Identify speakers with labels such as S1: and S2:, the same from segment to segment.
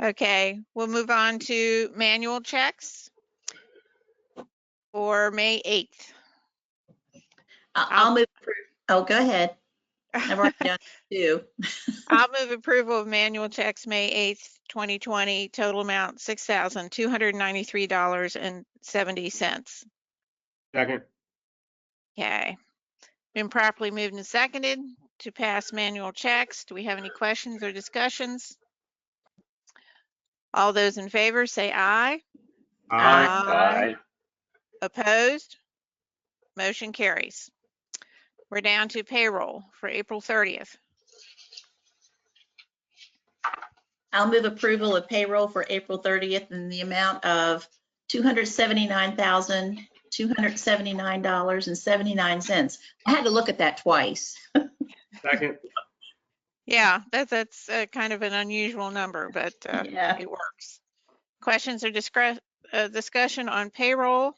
S1: Okay, we'll move on to manual checks for May 8th.
S2: I'll move. Oh, go ahead. I've already done two.
S1: I'll move approval of manual checks May 8th, 2020, total amount $6,293.70.
S3: Second.
S1: Okay. Been properly moved and seconded to pass manual checks. Do we have any questions or discussions? All those in favor say aye.
S3: Aye.
S1: Opposed? Motion carries. We're down to payroll for April 30th.
S2: I'll move approval of payroll for April 30th in the amount of $279,279.79. I had to look at that twice.
S3: Second.
S1: Yeah, that's kind of an unusual number, but
S2: Yeah.
S1: it works. Questions or discussion on payroll?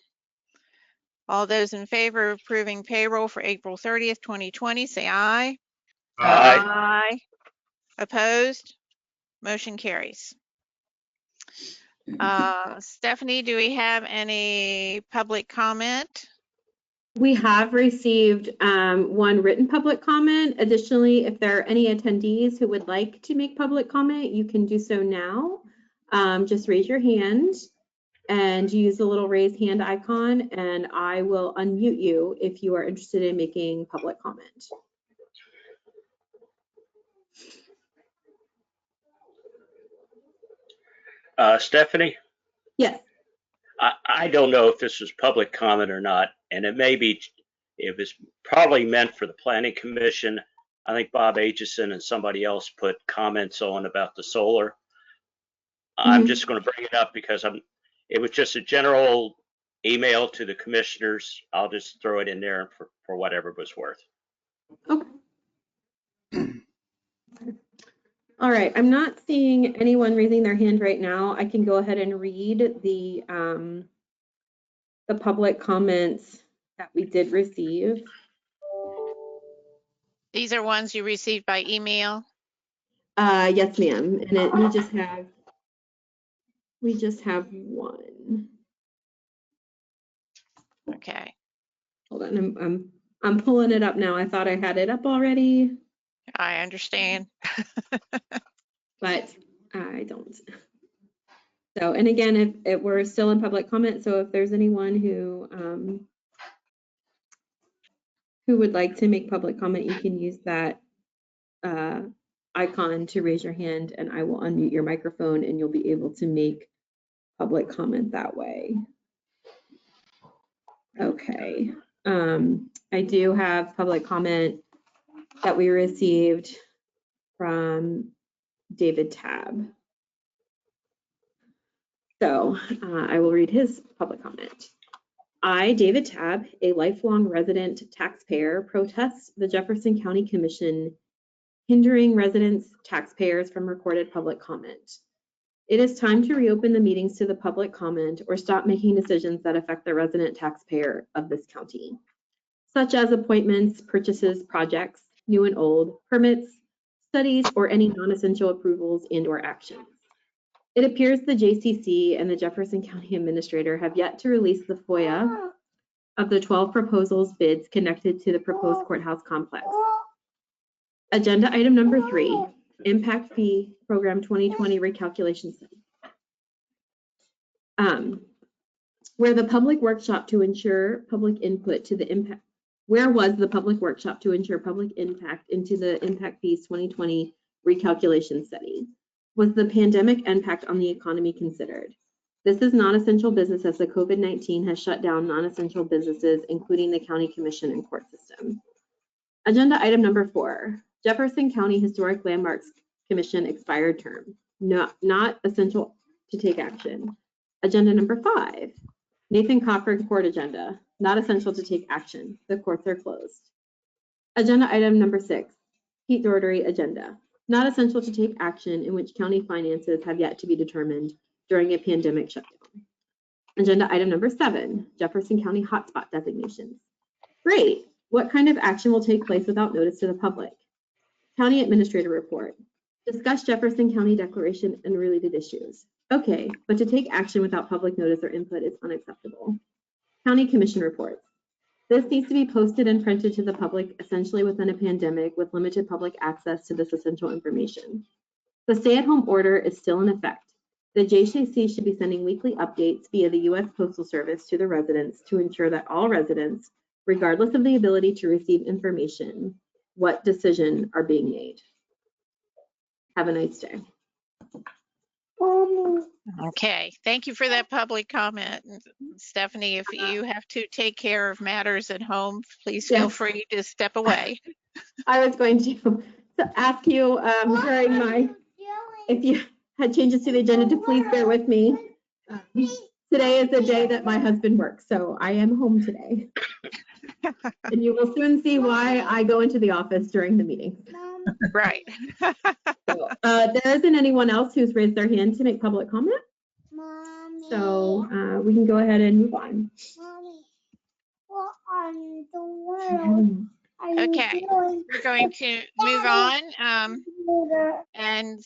S1: All those in favor of approving payroll for April 30th, 2020, say aye.
S3: Aye.
S1: Opposed? Motion carries. Stephanie, do we have any public comment?
S4: We have received one written public comment. Additionally, if there are any attendees who would like to make public comment, you can do so now. Just raise your hand and use the little raise hand icon, and I will unmute you if you are interested in making public comment.
S5: Stephanie?
S4: Yes.
S5: I don't know if this was public comment or not, and it was probably meant for the Planning Commission. I think Bob Aitchison and somebody else put comments on about the solar. I'm just going to bring it up because it was just a general email to the commissioners. I'll just throw it in there for whatever it was worth.
S4: Okay. All right, I'm not seeing anyone raising their hand right now. I can go ahead and read the public comments that we did receive.
S1: These are ones you received by email?
S4: Yes, ma'am. And we just have one.
S1: Okay.
S4: Hold on, I'm pulling it up now. I thought I had it up already.
S1: I understand.
S4: But I don't. So, and again, if we're still in public comment, so if there's anyone who would like to make public comment, you can use that icon to raise your hand, and I will unmute your microphone, and you'll be able to make public comment that way. Okay. I do have public comment that we received from David Tabb. So I will read his public comment. I, David Tabb, a lifelong resident taxpayer, protest the Jefferson County Commission hindering residents, taxpayers from recorded public comment. It is time to reopen the meetings to the public comment or stop making decisions that affect the resident taxpayer of this county, such as appointments, purchases, projects, new and old, permits, studies, or any non-essential approvals and/or actions. It appears the JCC and the Jefferson County Administrator have yet to release the FOIA of the 12 proposals bids connected to the proposed courthouse complex. Agenda item number 3, Impact Fee Program 2020 Recalculation Study. Where the public workshop to ensure public input to the impact, where was the public workshop to ensure public impact into the Impact Fees 2020 Recalculation Study? Was the pandemic impact on the economy considered? This is non-essential business as the COVID-19 has shut down non-essential businesses, including the county commission and court system. Agenda item number 4, Jefferson County Historic Landmarks Commission expired term. Not essential to take action. Agenda number 5, Nathan Cochran court agenda. Not essential to take action. The courts are closed. Agenda item number 6, Pete Doherty agenda. Not essential to take action in which county finances have yet to be determined during a pandemic shutdown. Agenda item number 7, Jefferson County hotspot designations. Great. What kind of action will take place without notice to the public? County Administrator report. Discuss Jefferson County Declaration and related issues. Okay, but to take action without public notice or input is unacceptable. County Commission reports. This needs to be posted and printed to the public essentially within a pandemic with limited public access to this essential information. The stay-at-home order is still in effect. The JCC should be sending weekly updates via the U.S. Postal Service to the residents to ensure that all residents, regardless of the ability to receive information, what decisions are being made. Have a nice day.
S1: Okay, thank you for that public comment. Stephanie, if you have to take care of matters at home, please feel
S4: Yes.
S1: free to step away.
S4: I was going to ask you during my, if you had changes to the agenda, to please bear with me. Today is the day that my husband works, so I am home today. And you will soon see why I go into the office during the meeting.
S1: Right.
S4: So, there isn't anyone else who's raised their hand to make public comment. So we can go ahead and move on.
S6: What on the world are you
S1: Okay,
S6: doing?
S1: we're going to move on. And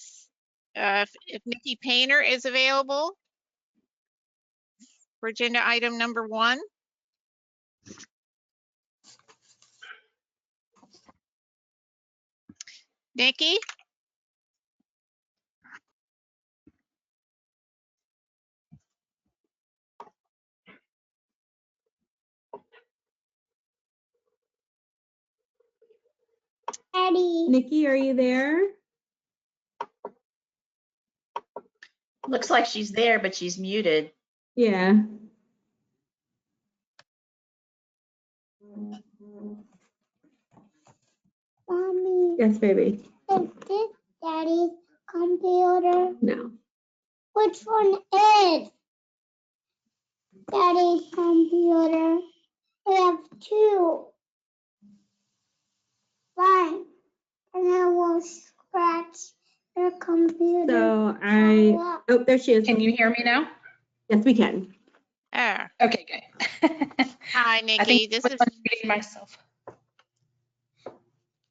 S1: if Nikki Painter is available for agenda item number 1. Nikki?
S6: Eddie.
S4: Nikki, are you there?
S2: Looks like she's there, but she's muted.
S4: Yeah.
S6: Mommy,
S4: Yes, baby.
S6: is this Daddy's computer?
S4: No.
S6: Which one is Daddy's computer? We have 2. Fine. And I will scratch the computer.
S4: So oh, there she is.
S7: Can you hear me now?
S4: Yes, we can.
S7: Okay, good.
S1: Hi,
S7: I
S1: Nikki.
S7: think
S1: This
S7: I
S1: is
S7: was unmuting myself.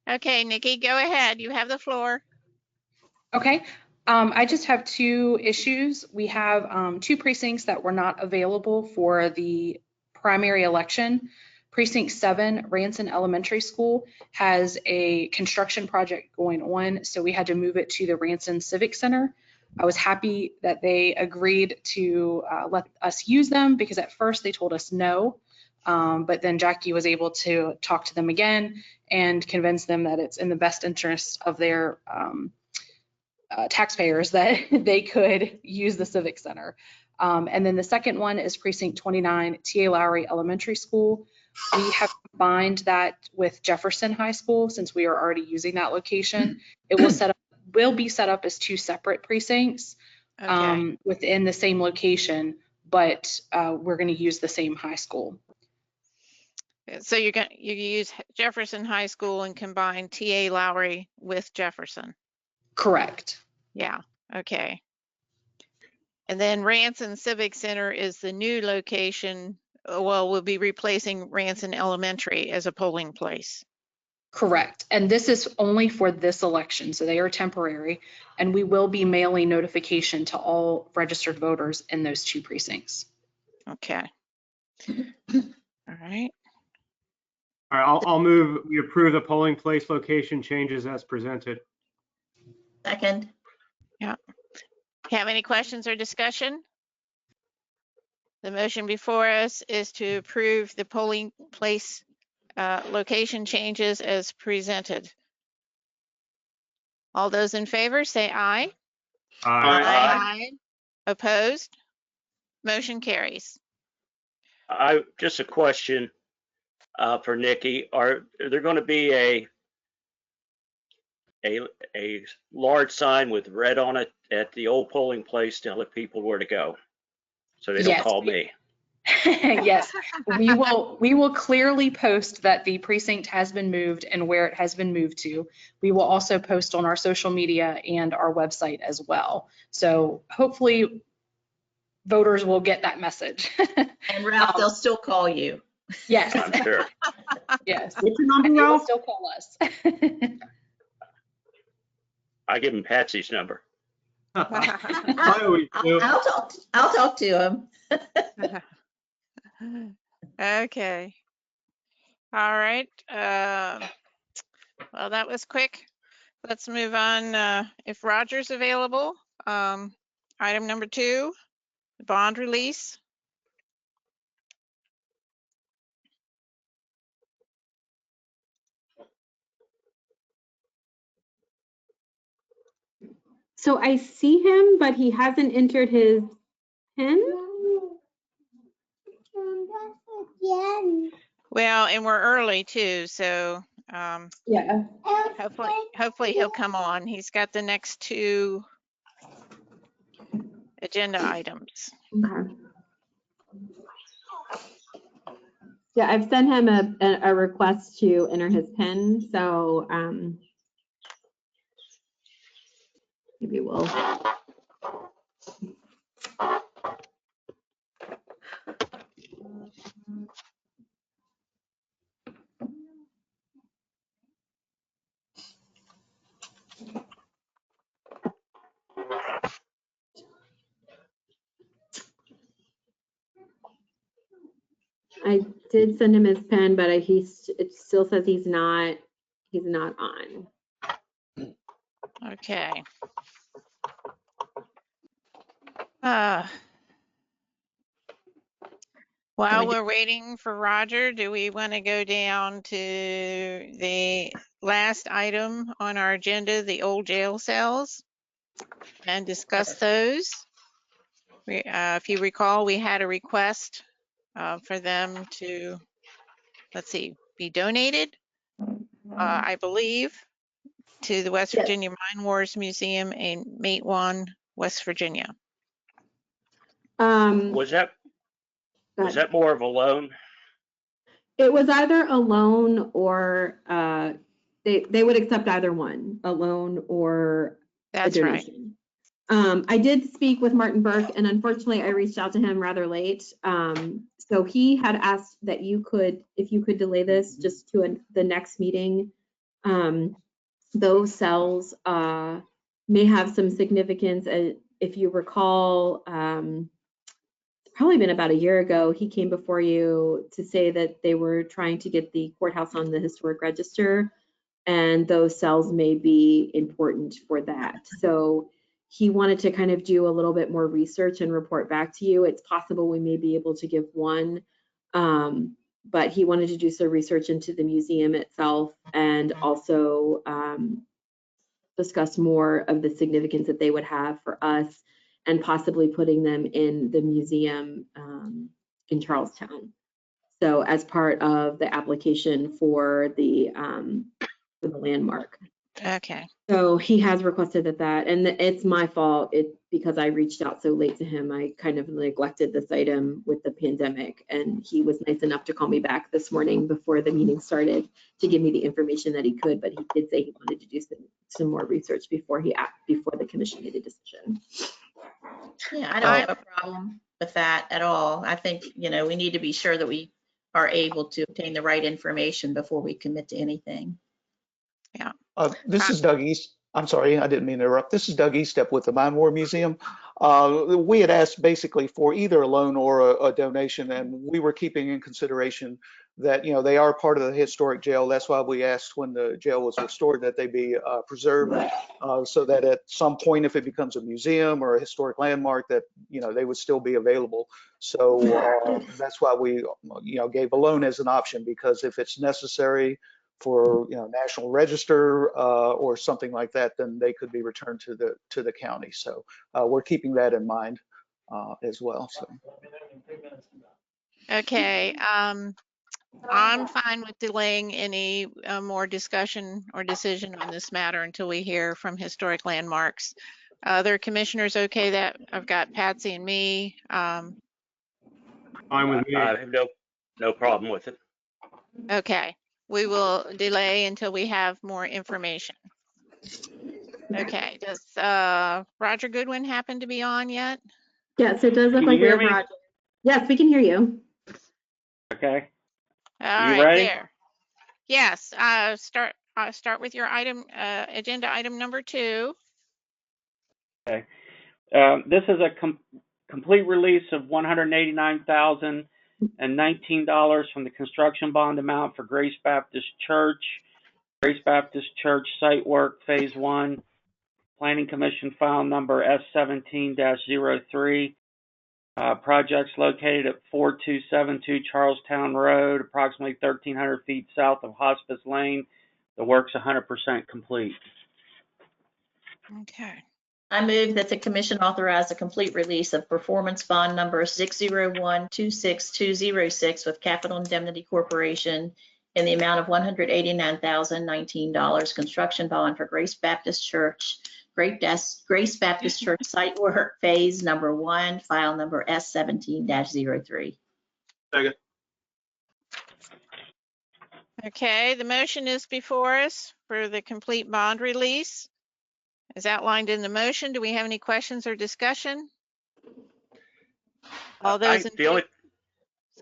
S1: okay. Nikki, go ahead. You have the floor.
S7: Okay. I just have 2 issues. We have 2 precincts that were not available for the primary election. Precinct 7, Ranson Elementary School, has a construction project going on, so we had to move it to the Ranson Civic Center. I was happy that they agreed to let us use them because at first they told us no, but then Jackie was able to talk to them again and convince them that it's in the best interest of their taxpayers that they could use the Civic Center. And then the second one is Precinct 29, T.A. Lowry Elementary School. We have combined that with Jefferson High School since we are already using that location. It will be set up as 2 separate precincts
S1: Okay.
S7: within the same location, but we're going to use the same high school.
S1: So you use Jefferson High School and combine T.A. Lowry with Jefferson.
S7: Correct.
S1: Yeah. Okay. And then Ranson Civic Center is the new location. Well, we'll be replacing Ranson Elementary as a polling place.
S7: Correct. And this is only for this election, so they are temporary, and we will be mailing notification to all registered voters in those 2 precincts.
S1: Okay. All right.
S3: All right, I'll move, we approve the polling place location changes as presented.
S2: Second.
S1: Have any questions or discussion? The motion before us is to approve the polling place location changes as presented. All those in favor say aye.
S3: Aye.
S5: Aye.
S1: Opposed? Motion carries.
S5: Just a question for Nikki. Are there going to be a large sign with red on it at the old polling place telling people where to go, so they don't
S7: Yes.
S5: call me?
S7: Yes, we will clearly post that the precinct has been moved and where it has been moved to. We will also post on our social media and our website as well. So hopefully voters will get that message.
S2: And Ralph, they'll still call you.
S7: Yes.
S5: I'm sure.
S7: Yes.
S4: What's your number,
S7: And they will
S4: Ralph?
S7: still call us.
S5: I give him Patsy's number.
S3: I always do.
S2: I'll talk to him.
S1: Okay. All right. Well, that was quick. Let's move on. If Roger's available, item number 2, the bond release.
S4: So I see him, but he hasn't entered his PIN.
S1: Well, and we're early too, so
S4: Yeah.
S1: hopefully he'll come on. He's got the next 2 agenda items.
S4: Okay. Yeah, I've sent him a request to enter his PIN, so maybe we'll. I did send him his PIN, but it still says he's not on.
S1: Okay. While we're waiting for Roger, do we want to go down to the last item on our agenda, the old jail cells, and discuss those? If you recall, we had a request for them to, let's see, be donated, I believe, to the West
S4: Yes.
S1: Virginia Mine Wars Museum in Matewan, West Virginia.
S5: Was that more of a loan?
S4: It was either a loan or they would accept either one, a loan or
S1: That's
S4: a
S1: right.
S4: donation. I did speak with Martin Burke, and unfortunately I reached out to him rather late. So he had asked that if you could delay this just to the next meeting. Those cells may have some significance. If you recall, probably been about a year ago, he came before you to say that they were trying to get the courthouse on the historic register, and those cells may be important for that. So he wanted to kind of do a little bit more research and report back to you. It's possible we may be able to give one, but he wanted to do some research into the museum itself and also discuss more of the significance that they would have for us and possibly putting them in the museum in Charlestown. So as part of the application for the landmark.
S1: Okay.
S4: So he has requested that, and it's my fault. Because I reached out so late to him, I kind of neglected this item with the pandemic, and he was nice enough to call me back this morning before the meeting started to give me the information that he could, but he did say he wanted to do some more research before the commission made a decision.
S2: Yeah, I don't have a problem with that at all. I think, we need to be sure that we are able to obtain the right information before we commit to anything.
S1: Yeah.
S8: This is Doug East. I'm sorry, I didn't mean to interrupt. This is Doug Eastep with the Mine War Museum. We had asked basically for either a loan or a donation, and we were keeping in consideration that, they are part of the historic jail. That's why we asked when the jail was restored that they be preserved, so that at some point, if it becomes a museum or a historic landmark, that, they would still be available. So that's why we, gave a loan as an option, because if it's necessary for National Register or something like that, then they could be returned to the county. So we're keeping that in mind as well. So.
S1: Okay. I'm fine with delaying any more discussion or decision on this matter until we hear from Historic Landmarks. Other commissioners okay that I've got Patsy and me?
S3: Fine with me.
S5: I have no problem with it.
S1: Okay. We will delay until we have more information. Okay. Does Roger Goodwin happen to be on yet?
S4: Yes, it does look
S3: Can
S4: like
S3: you
S4: we
S3: hear
S4: have
S3: me?
S4: Roger. Yes, we can hear you.
S3: Okay.
S1: All
S3: You
S1: right,
S3: ready?
S1: there. Yes, start with your item, agenda item number 2.
S9: Okay. This is a complete release of $189,019 from the construction bond amount for Grace Baptist Church site work, Phase 1, Planning Commission file number S17-03. Projects located at 4272 Charlestown Road, approximately 1,300 feet south of Hospice Lane. The work's 100% complete.
S1: Okay.
S2: I move that the commission authorize a complete release of performance bond number 601-26206 with Capital Indemnity Corporation in the amount of $189,019 construction bond for Grace Baptist Church, Grace Baptist Church site work, phase number 1, file number S17-03.
S8: Second.
S1: Okay, the motion is before us for the complete bond release. As outlined in the motion, do we have any questions or discussion? All those in favor?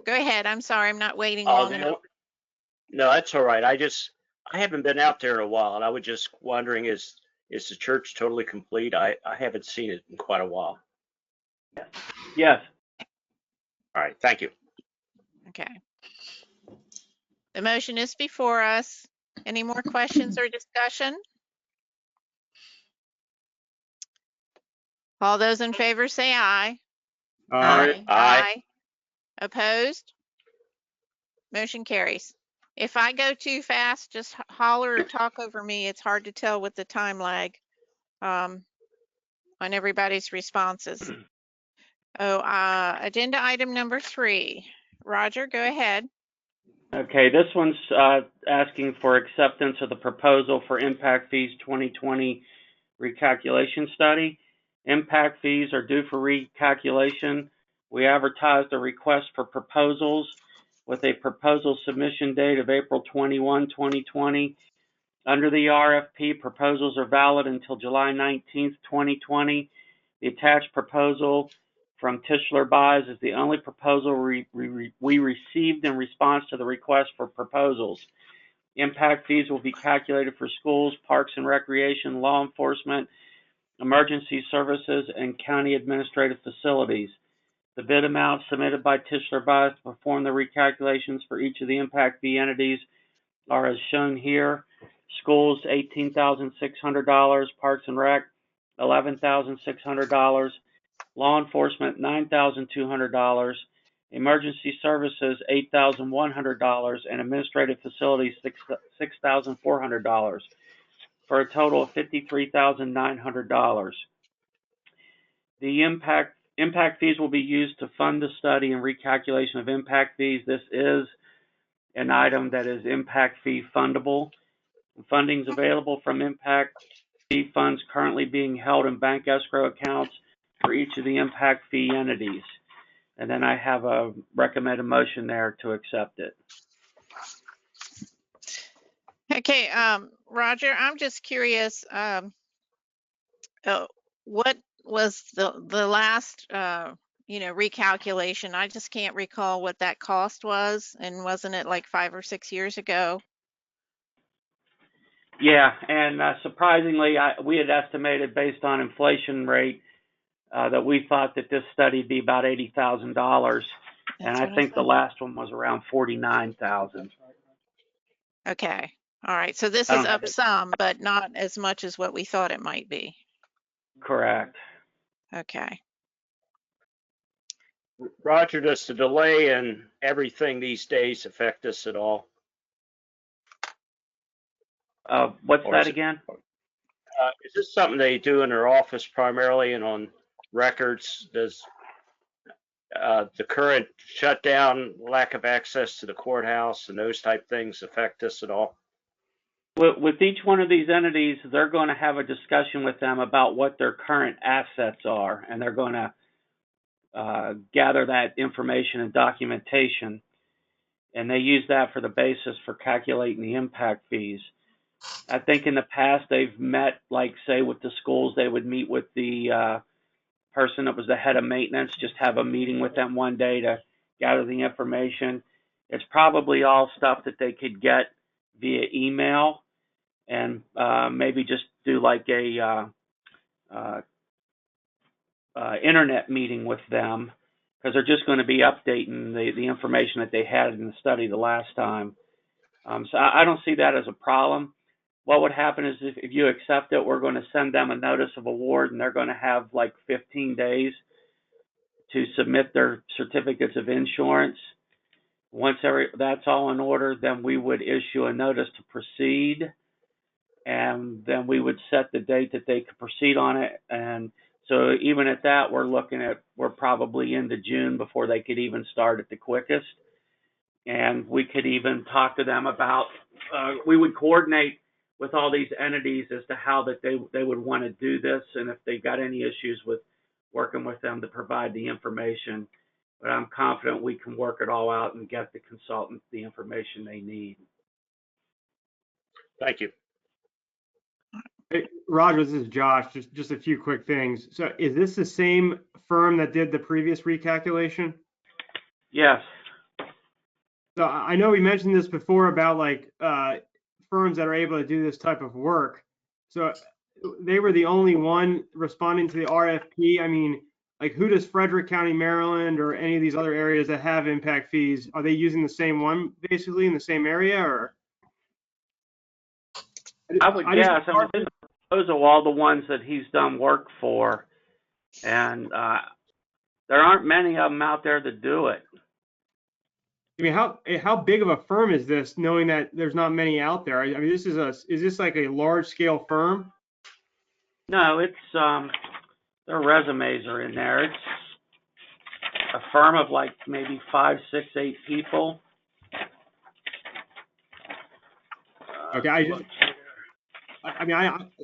S1: Go ahead. I'm sorry, I'm not waiting long enough.
S5: No, that's all right. I haven't been out there in a while, and I was just wondering, is the church totally complete? I haven't seen it in quite a while.
S9: Yes.
S5: All right, thank you.
S1: Okay. The motion is before us. Any more questions or discussion? All those in favor say aye.
S5: Aye.
S1: Opposed? Motion carries. If I go too fast, just holler or talk over me. It's hard to tell with the time lag on everybody's responses. Agenda item number 3. Roger, go ahead.
S9: Okay, this one's asking for acceptance of the proposal for impact fees 2020 recalculation study. Impact fees are due for recalculation. We advertised a request for proposals with a proposal submission date of April 21, 2020. Under the RFP, proposals are valid until July 19th, 2020. The attached proposal from Tischler Buys is the only proposal we received in response to the request for proposals. Impact fees will be calculated for schools, parks and recreation, law enforcement, emergency services, and county administrative facilities. The bid amounts submitted by Tischler Buys to perform the recalculations for each of the impact fee entities are as shown here. Schools, $18,600, Parks and Rec, $11,600, Law Enforcement, $9,200, Emergency Services, $8,100, and Administrative Facilities, $6,400, for a total of $53,900. The impact fees will be used to fund the study and recalculation of impact fees. This is an item that is impact fee fundable. Funding is available from impact fee funds currently being held in bank escrow accounts for each of the impact fee entities. And then I have a recommended motion there to accept it.
S1: Okay, Roger, I'm just curious, what was the last, recalculation? I just can't recall what that cost was, and wasn't it like 5 or 6 years ago?
S9: Yeah, and surprisingly, we had estimated based on inflation rate that we thought that this study would be about $80,000, and I think the last one was around $49,000.
S1: Okay, all right. So this is up some, but not as much as what we thought it might be.
S9: Correct.
S1: Okay.
S5: Roger, does the delay in everything these days affect us at all?
S9: What's that again?
S5: Is this something they do in their office primarily and on records? Does the current shutdown, lack of access to the courthouse and those type things affect us at all?
S9: With each one of these entities, they're going to have a discussion with them about what their current assets are, and they're going to gather that information and documentation, and they use that for the basis for calculating the impact fees. I think in the past they've met, like say with the schools, they would meet with the person that was the head of maintenance, just have a meeting with them one day to gather the information. It's probably all stuff that they could get via email. and maybe just do like a internet meeting with them, because they're just going to be updating the information that they had in the study the last time. So I don't see that as a problem. What would happen is if you accept it, we're going to send them a notice of award, and they're going to have like 15 days to submit their certificates of insurance. Once that's all in order, then we would issue a notice to proceed, and then we would set the date that they could proceed on it. And so even at that, we're probably into June before they could even start at the quickest. And we could even talk to them about, we would coordinate with all these entities as to how that they would want to do this, and if they got any issues with working with them to provide the information. But I'm confident we can work it all out and get the consultant the information they need.
S5: Thank you.
S3: Hey, Roger, this is Josh. Just a few quick things. So is this the same firm that did the previous recalculation?
S9: Yes.
S3: So I know we mentioned this before about like firms that are able to do this type of work. So they were the only one responding to the RFP. I mean, like who does Frederick County, Maryland, or any of these other areas that have impact fees? Are they using the same one basically in the same area, or?
S9: I would guess. I mean, those are all the ones that he's done work for, and there aren't many of them out there that do it.
S3: I mean, how big of a firm is this, knowing that there's not many out there? I mean, is this like a large scale firm?
S9: No, it's their resumes are in there. It's a firm of like maybe 5, 6, 8 people.
S3: Okay,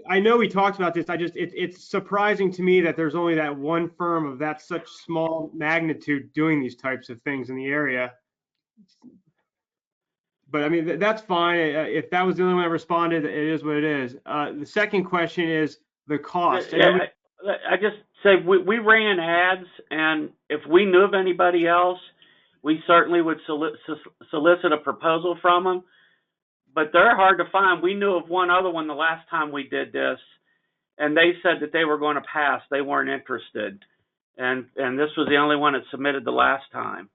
S3: I know we talked about this. It's surprising to me that there's only that one firm of that such small magnitude doing these types of things in the area. But I mean, that's fine. If that was the only one that responded, it is what it is. The second question is the cost.
S9: I just say we ran ads, and if we knew of anybody else, we certainly would solicit a proposal from them. But they're hard to find. We knew of one other one the last time we did this, and they said that they were going to pass. They weren't interested. And this was the only one that submitted the last time.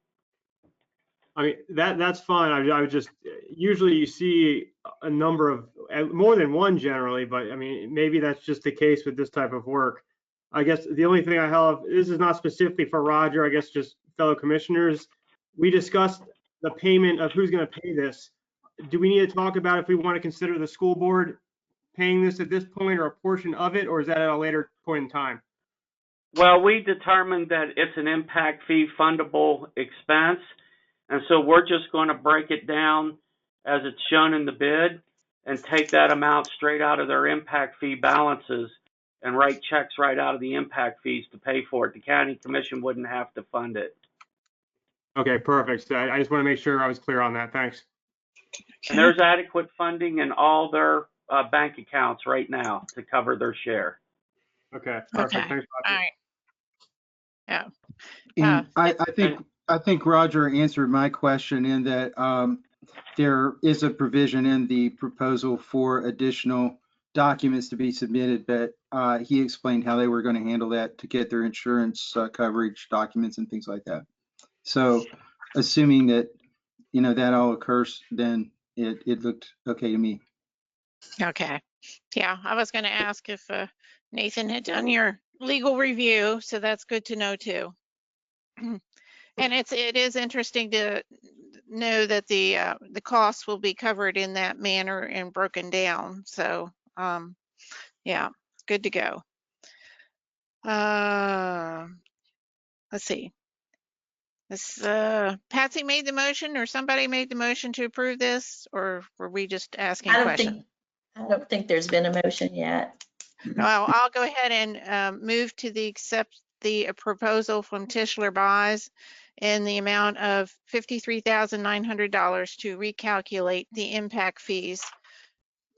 S3: I mean, that's fine. I would just, usually you see a number of, more than one generally, but I mean, maybe that's just the case with this type of work. I guess the only thing I have, this is not specifically for Roger, I guess just fellow commissioners. We discussed the payment of who's going to pay this. Do we need to talk about if we want to consider the school board paying this at this point, or a portion of it, or is that at a later point in time?
S9: Well, we determined that it's an impact fee fundable expense. And so we're just going to break it down as it's shown in the bid and take that amount straight out of their impact fee balances and write checks right out of the impact fees to pay for it. The county commission wouldn't have to fund it.
S3: Okay, perfect. So I just want to make sure I was clear on that. Thanks.
S9: And there's adequate funding in all their bank accounts right now to cover their share.
S3: Okay, perfect.
S1: Okay.
S3: Thanks,
S1: All right. Yeah.
S10: And I think Roger answered my question in that there is a provision in the proposal for additional documents to be submitted, but he explained how they were going to handle that to get their insurance coverage documents and things like that. So assuming that, that all occurs, then it looked okay to me.
S1: Okay. Yeah, I was going to ask if Nathan had done your legal review, so that's good to know too. And it is interesting to know that the costs will be covered in that manner and broken down. So yeah, good to go. Let's see. This Patsy made the motion, or somebody made the motion to approve this, or were we just asking questions?
S2: I don't think there's been a motion yet.
S1: Well, I'll go ahead and move to accept the proposal from Tischler Buys in the amount of $53,900 to recalculate the impact fees,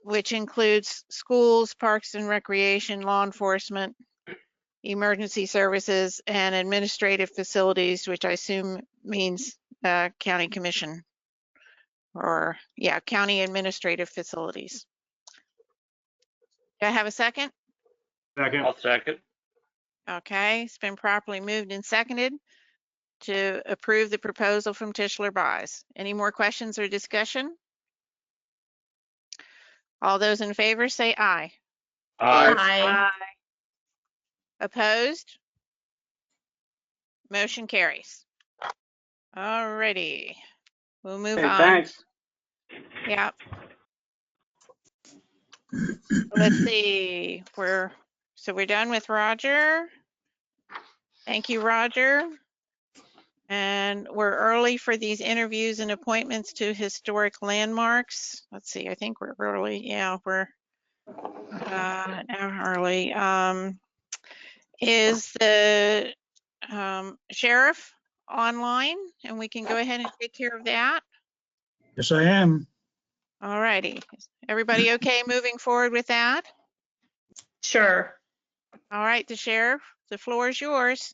S1: which includes schools, parks and recreation, law enforcement, emergency services, and administrative facilities, which I assume means county commission, or yeah, county administrative facilities. Do I have a second?
S3: Second.
S5: I'll second.
S1: Okay, it's been properly moved and seconded to approve the proposal from Tischler Buys. Any more questions or discussion? All those in favor say aye.
S5: Aye.
S2: Aye.
S1: Opposed? Motion carries. All righty, we'll move
S9: Okay,
S1: on.
S9: thanks.
S1: Yeah. Let's see, we're done with Roger. Thank you, Roger. And we're early for these interviews and appointments to historic landmarks. Let's see, I think we're early. Yeah, we're now early. Is the sheriff online? And we can go ahead and take care of that.
S11: Yes, I am.
S1: All righty. Everybody okay moving forward with that?
S2: Sure.
S1: All right, the sheriff, the floor is yours.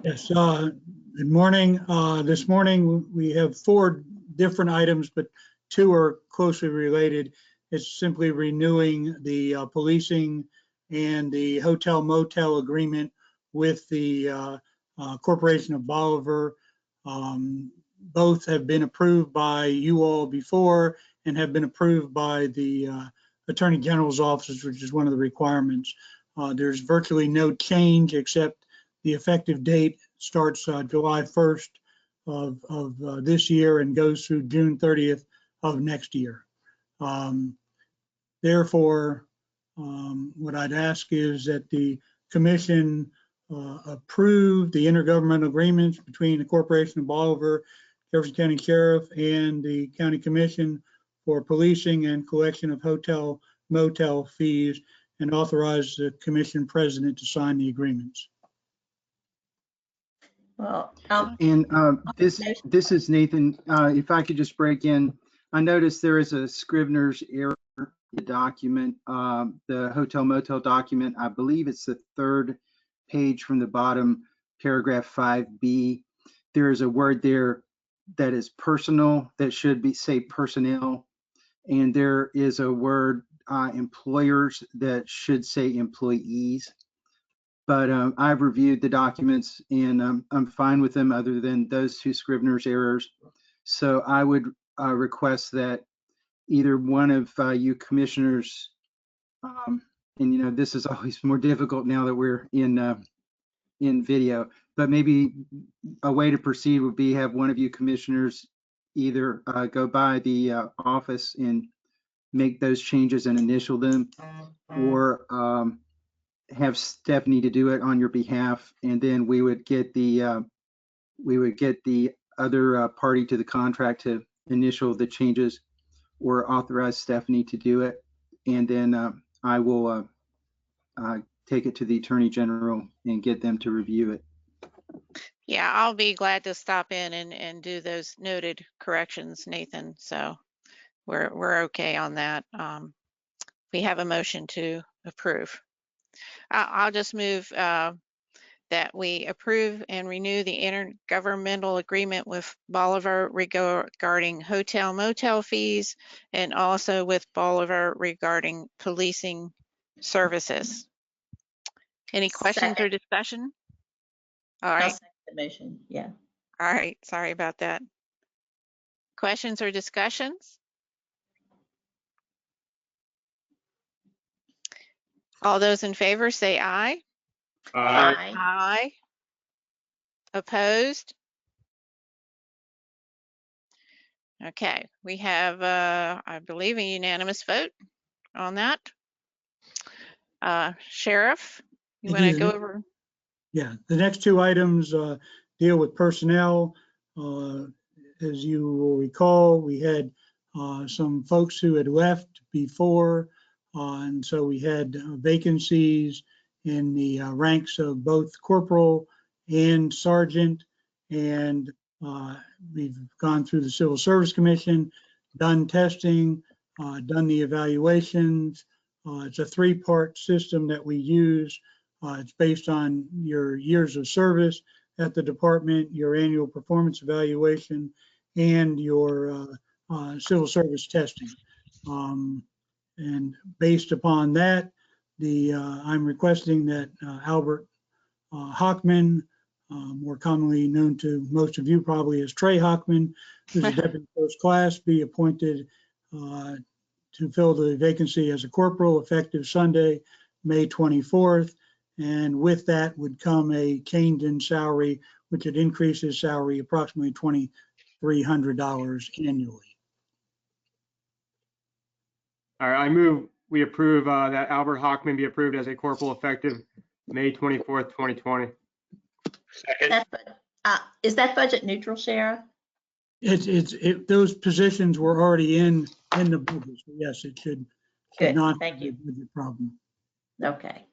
S11: Yes, good morning. This morning, we have 4 different items, but 2 are closely related. It's simply renewing the policing and the hotel motel agreement with the Corporation of Bolivar. Both have been approved by you all before and have been approved by the Attorney General's office, which is one of the requirements. There's virtually no change except the effective date starts July 1st of this year and goes through June 30th of next year. Therefore, what I'd ask is that the commission approve the intergovernmental agreements between the Corporation of Bolivar, Jefferson County Sheriff, and the County Commission for policing and collection of hotel motel fees, and authorize the commission president to sign the agreements.
S2: Well,
S10: And this is Nathan. If I could just break in, I noticed there is a Scrivener's error in the document, the hotel motel document. I believe it's the 3rd page from the bottom, paragraph 5B. There is a word there that is personal that should say personnel. And there is a word employers that should say employees. But I've reviewed the documents and I'm fine with them other than those 2 Scrivener's errors. So I would request that either one of you commissioners, and this is always more difficult now that we're in video, but maybe a way to proceed would be have one of you commissioners either go by the office and make those changes and initial them, or have Stephanie to do it on your behalf, and then we would get the other party to the contract to initial the changes, or authorize Stephanie to do it, and then I will take it to the Attorney General and get them to review it.
S1: Yeah, I'll be glad to stop in and do those noted corrections, Nathan. So we're okay on that. We have a motion to approve. I'll just move that we approve and renew the intergovernmental agreement with Bolivar regarding hotel motel fees, and also with Bolivar regarding policing services. Any questions or discussion? All
S2: I'll
S1: right.
S2: second the motion. Yeah.
S1: All right. Sorry about that. Questions or discussions? All those in favor say aye.
S2: Aye.
S1: Aye. Opposed? Okay, we have, I believe, a unanimous vote on that. Sheriff, you want to go over?
S11: Yeah, the next 2 items deal with personnel. As you will recall, we had some folks who had left before, and so we had vacancies in the ranks of both corporal and sergeant, and we've gone through the Civil Service Commission, done testing, done the evaluations. It's a 3-part system that we use. It's based on your years of service at the department, your annual performance evaluation, and your civil service testing. And based upon that, I'm requesting that Albert Hockman, more commonly known to most of you probably as Trey Hockman, who's a deputy first class, be appointed to fill the vacancy as a corporal effective Sunday, May 24th. And with that would come a change in salary, which would increase his salary approximately $2,300 annually.
S3: All right, I move we approve that Albert Hockman be approved as a corporal effective May 24th, 2020.
S5: Second.
S2: Is that budget neutral, Shara?
S11: Those positions were already in the budget. So yes, it should
S2: Good,
S11: not
S2: thank
S11: be a
S2: you.
S11: budget problem.
S2: Okay.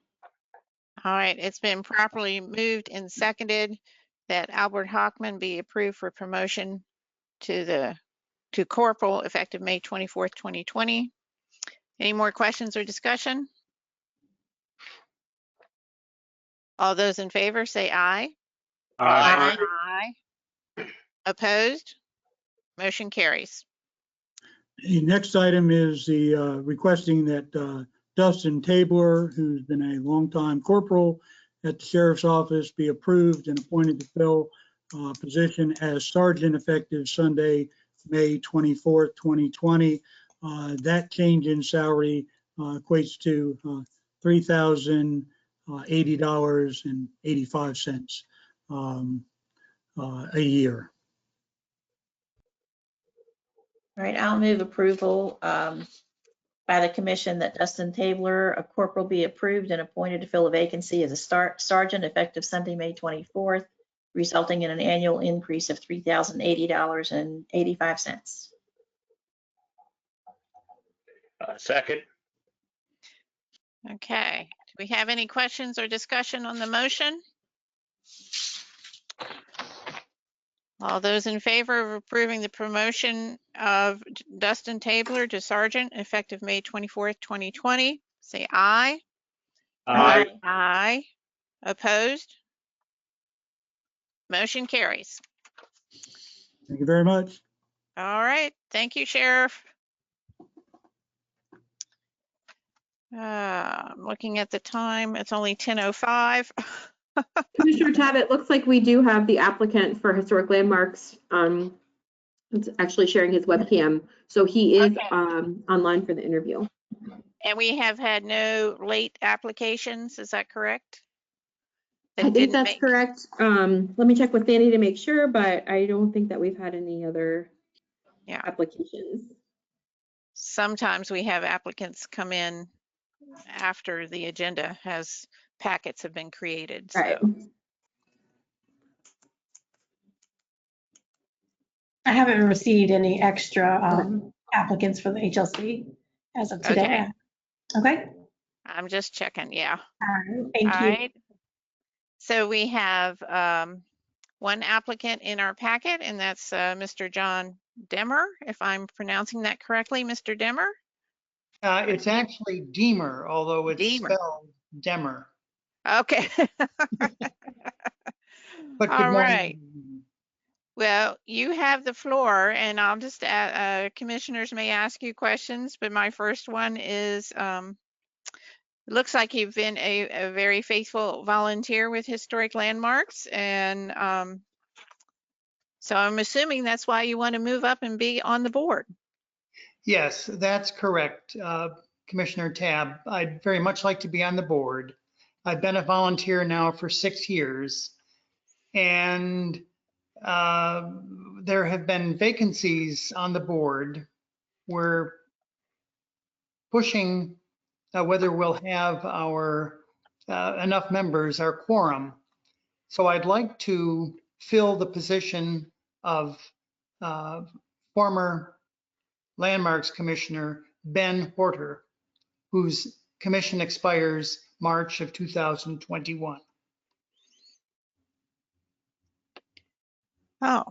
S1: All right, it's been properly moved and seconded that Albert Hockman be approved for promotion to corporal effective May 24th, 2020. Any more questions or discussion? All those in favor say aye.
S5: Aye.
S1: Aye. Opposed? Motion carries.
S11: The next item is the requesting that Dustin Tabler, who's been a longtime corporal at the sheriff's office, be approved and appointed to fill position as sergeant effective Sunday, May 24th, 2020. That change in salary equates to $3,080.85 a year.
S2: All right, I'll move approval by the commission that Dustin Tabler, a corporal, be approved and appointed to fill a vacancy as a sergeant effective Sunday, May 24th, resulting in an annual increase of $3,080.85.
S5: Second.
S1: Okay, do we have any questions or discussion on the motion? All those in favor of approving the promotion of Dustin Tabler to sergeant effective May 24th, 2020, say aye.
S5: Aye.
S1: Aye. Opposed? Motion carries.
S11: Thank you very much.
S1: All right, thank you, Sheriff. I'm looking at the time, it's only 10:05.
S4: Commissioner Tab, it looks like we do have the applicant for historic landmarks. It's actually sharing his webcam. So he is
S1: Okay.
S4: Online for the interview.
S1: And we have had no late applications, is that correct?
S4: I think that's correct. Let me check with Fanny to make sure, but I don't think that we've had any other applications.
S1: Sometimes we have applicants come in after the agenda packets have been created.
S4: Right.
S1: So.
S12: I haven't received any extra applicants for the HLC as of today. Okay.
S1: I'm just checking, yeah.
S12: All right, thank
S1: All
S12: you.
S1: right. So we have one applicant in our packet, and that's Mr. John Demmer, if I'm pronouncing that correctly, Mr. Demmer?
S13: It's actually Deemer, although it's
S1: Deemer.
S13: spelled Demmer.
S1: Okay.
S13: But good
S1: All
S13: morning.
S1: right. Well, you have the floor, and I'll just, commissioners may ask you questions, but my first one is, it looks like you've been a very faithful volunteer with Historic Landmarks, and so I'm assuming that's why you want to move up and be on the board.
S13: Yes, that's correct, Commissioner Tab. I'd very much like to be on the board. I've been a volunteer now for 6 years, and there have been vacancies on the board. We're pushing whether we'll have our enough members, our quorum. So I'd like to fill the position of former Landmarks Commissioner Ben Porter, whose commission expires March of 2021.
S1: Oh.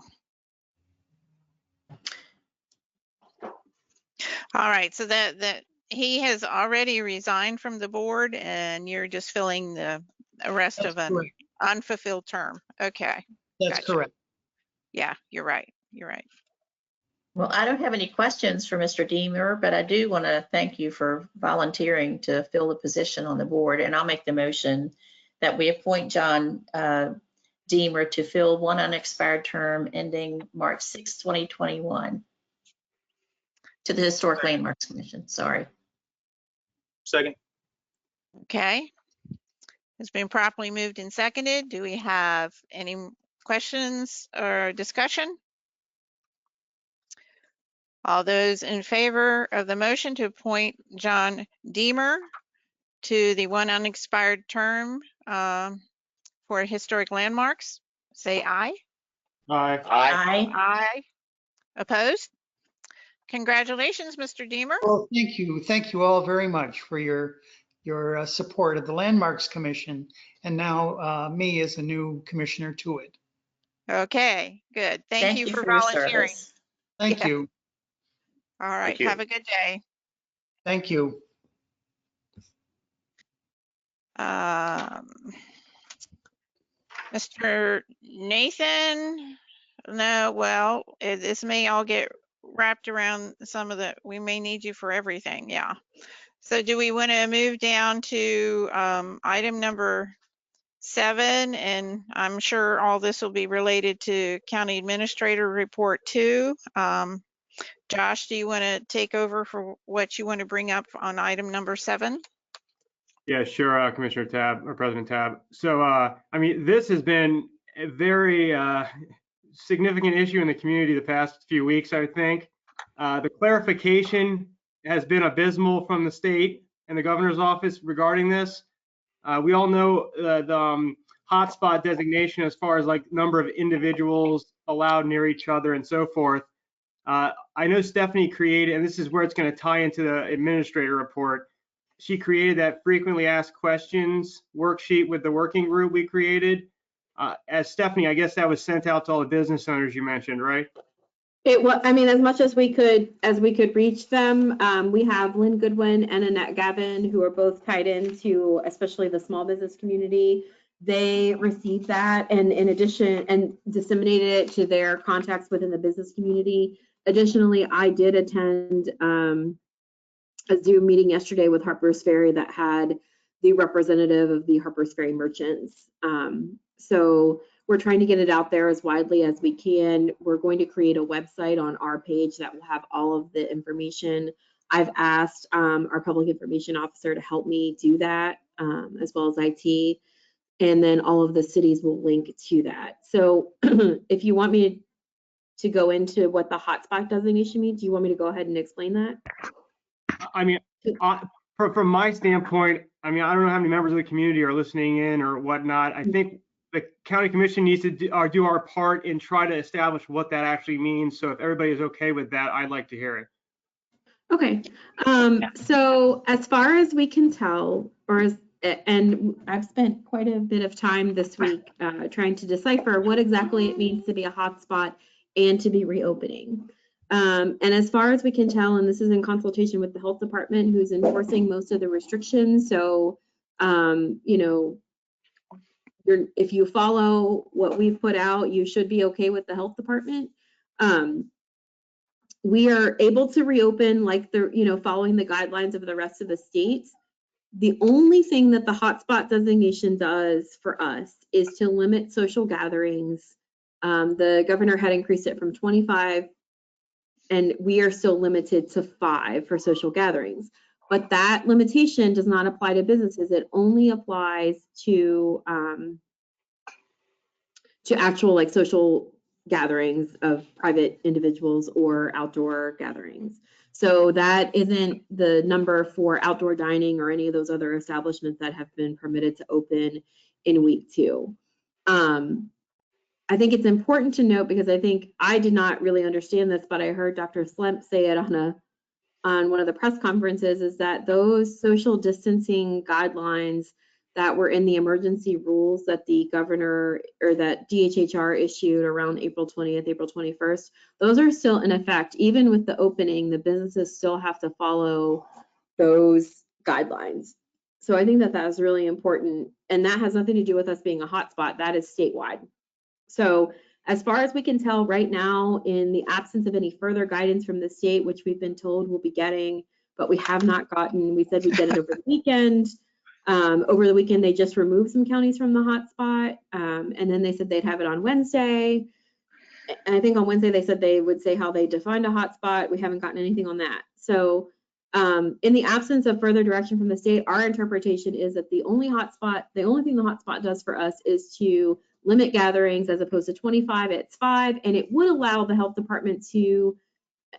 S1: All right, so that he has already resigned from the board and you're just filling the rest of an unfulfilled term. Okay.
S13: That's
S1: Gotcha.
S13: correct.
S1: Yeah, you're right. You're right.
S2: Well, I don't have any questions for Mr. Deemer, but I do want to thank you for volunteering to fill the position on the board. And I'll make the motion that we appoint John Deemer to fill one unexpired term ending March 6, 2021 to the Historic Landmarks Commission. Sorry.
S14: Second.
S1: Okay. It's been properly moved and seconded. Do we have any questions or discussion? All those in favor of the motion to appoint John Deemer to the one unexpired term for historic landmarks, say aye.
S3: Aye.
S5: Aye.
S1: Aye. Opposed? Congratulations, Mr. Deemer.
S13: Well, thank you. Thank you all very much for your support of the Landmarks Commission, and now me as a new commissioner to it.
S1: Okay, good. Thank you for
S2: your
S1: volunteering.
S2: service.
S13: Thank
S1: Yeah.
S13: you.
S1: All right,
S5: Thank you.
S1: have a good day.
S13: Thank you.
S1: Mr. Nathan, no, well, this may all get wrapped around some of the, we may need you for everything, yeah. So do we want to move down to item number 7? And I'm sure all this will be related to County Administrator Report 2. Josh, do you want to take over for what you want to bring up on item number 7?
S3: Yeah, sure, Commissioner Tab or President Tab. So, I mean, this has been a very significant issue in the community the past few weeks, I think. The clarification has been abysmal from the state and the governor's office regarding this. We all know the hotspot designation as far as like number of individuals allowed near each other and so forth. I know Stephanie created, and this is where it's going to tie into the administrator report. She created that frequently asked questions worksheet with the working group we created. As Stephanie, I guess that was sent out to all the business owners you mentioned, right?
S4: It was, I mean, as much as we could reach them, we have Lynn Goodwin and Annette Gavin, who are both tied into especially the small business community. They received that and in addition, and disseminated it to their contacts within the business community. Additionally, I did attend a Zoom meeting yesterday with Harper's Ferry that had the representative of the Harper's Ferry merchants. So we're trying to get it out there as widely as we can. We're going to create a website on our page that will have all of the information. I've asked our public information officer to help me do that, as well as IT. And then all of the cities will link to that. So if you want me to go into what the hotspot designation means, do you want me to go ahead and explain that?
S3: I mean, from my standpoint, I mean, I don't know how many members of the community are listening in or whatnot. I think the county commission needs to do our part and try to establish what that actually means. So if everybody is okay with that, I'd like to hear it.
S4: Okay. So as far as we can tell, and I've spent quite a bit of time this week trying to decipher what exactly it means to be a hotspot and to be reopening. And as far as we can tell, and this is in consultation with the health department, who's enforcing most of the restrictions. So, you know, if you follow what we've put out, you should be okay with the health department. We are able to reopen like following the guidelines of the rest of the states. The only thing that the hotspot designation does for us is to limit social gatherings. The governor had increased it from 25, and we are still limited to 5 for social gatherings. But that limitation does not apply to businesses. It only applies to actual like social gatherings of private individuals or outdoor gatherings. So that isn't the number for outdoor dining or any of those other establishments that have been permitted to open in week 2. I think it's important to note, because I think I did not really understand this, but I heard Dr. Slemp say it on one of the press conferences, is that those social distancing guidelines that were in the emergency rules that the governor or that DHHR issued around April 20th, April 21st, those are still in effect. Even with the opening, the businesses still have to follow those guidelines. So I think that that is really important, and that has nothing to do with us being a hotspot. That is statewide. So as far as we can tell right now, in the absence of any further guidance from the state, which we've been told we'll be getting, but we have not gotten, we said we'd get it over the weekend. Over the weekend, they just removed some counties from the hotspot. And then they said they'd have it on Wednesday. And I think on Wednesday, they said they would say how they defined a hotspot. We haven't gotten anything on that. So in the absence of further direction from the state, our interpretation is that the only thing the hotspot does for us is to limit gatherings as opposed to 25, it's 5. And it would allow the health department to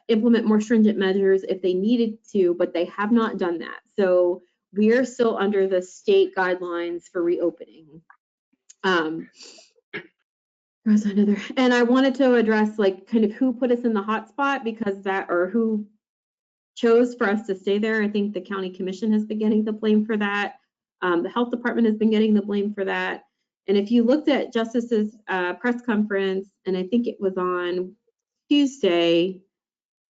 S4: implement more stringent measures if they needed to, but they have not done that. So we are still under the state guidelines for reopening. There's another, and I wanted to address like kind of who put us in the hotspot, because that, or who chose for us to stay there. I think the county commission has been getting the blame for that. The health department has been getting the blame for that. And if you looked at Justice's press conference, and I think it was on Tuesday,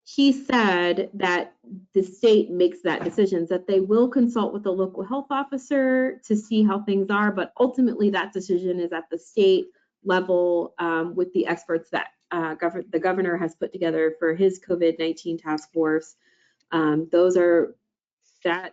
S4: he said that the state makes that decision, that they will consult with the local health officer to see how things are, but ultimately that decision is at the state level with the experts that the governor has put together for his COVID-19 task force. That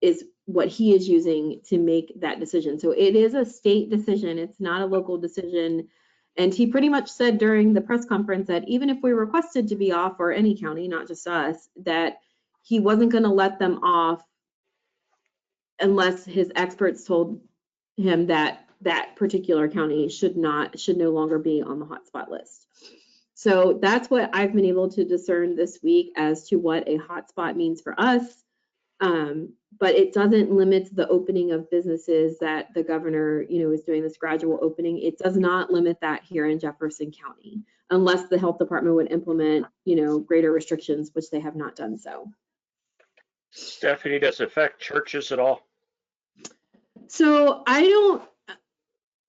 S4: is what he is using to make that decision. So it is a state decision. It's not a local decision. And he pretty much said during the press conference that even if we requested to be off, or any county, not just us, that he wasn't going to let them off unless his experts told him that that particular county should no longer be on the hotspot list. So that's what I've been able to discern this week as to what a hotspot means for us. But it doesn't limit the opening of businesses that the governor, is doing this gradual opening. It does not limit that here in Jefferson County, unless the health department would implement, greater restrictions, which they have not done so.
S5: Stephanie, does it affect churches at all?
S4: So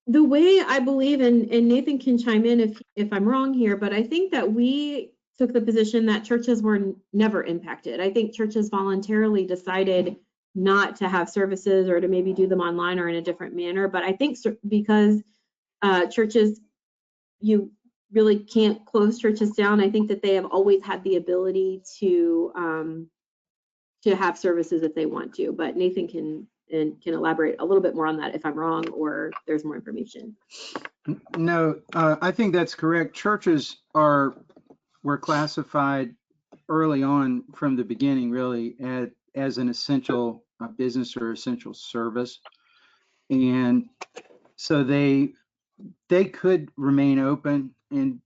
S4: the way I believe, and Nathan can chime in if I'm wrong here, but I think that we took the position that churches were never impacted. I think churches voluntarily decided not to have services, or to maybe do them online or in a different manner. But I think because churches, you really can't close churches down. I think that they have always had the ability to have services if they want to. But Nathan can elaborate a little bit more on that if I'm wrong or there's more information.
S10: No, I think that's correct. Churches were classified early on from the beginning, really, as an essential business or essential service, and so they could remain open. And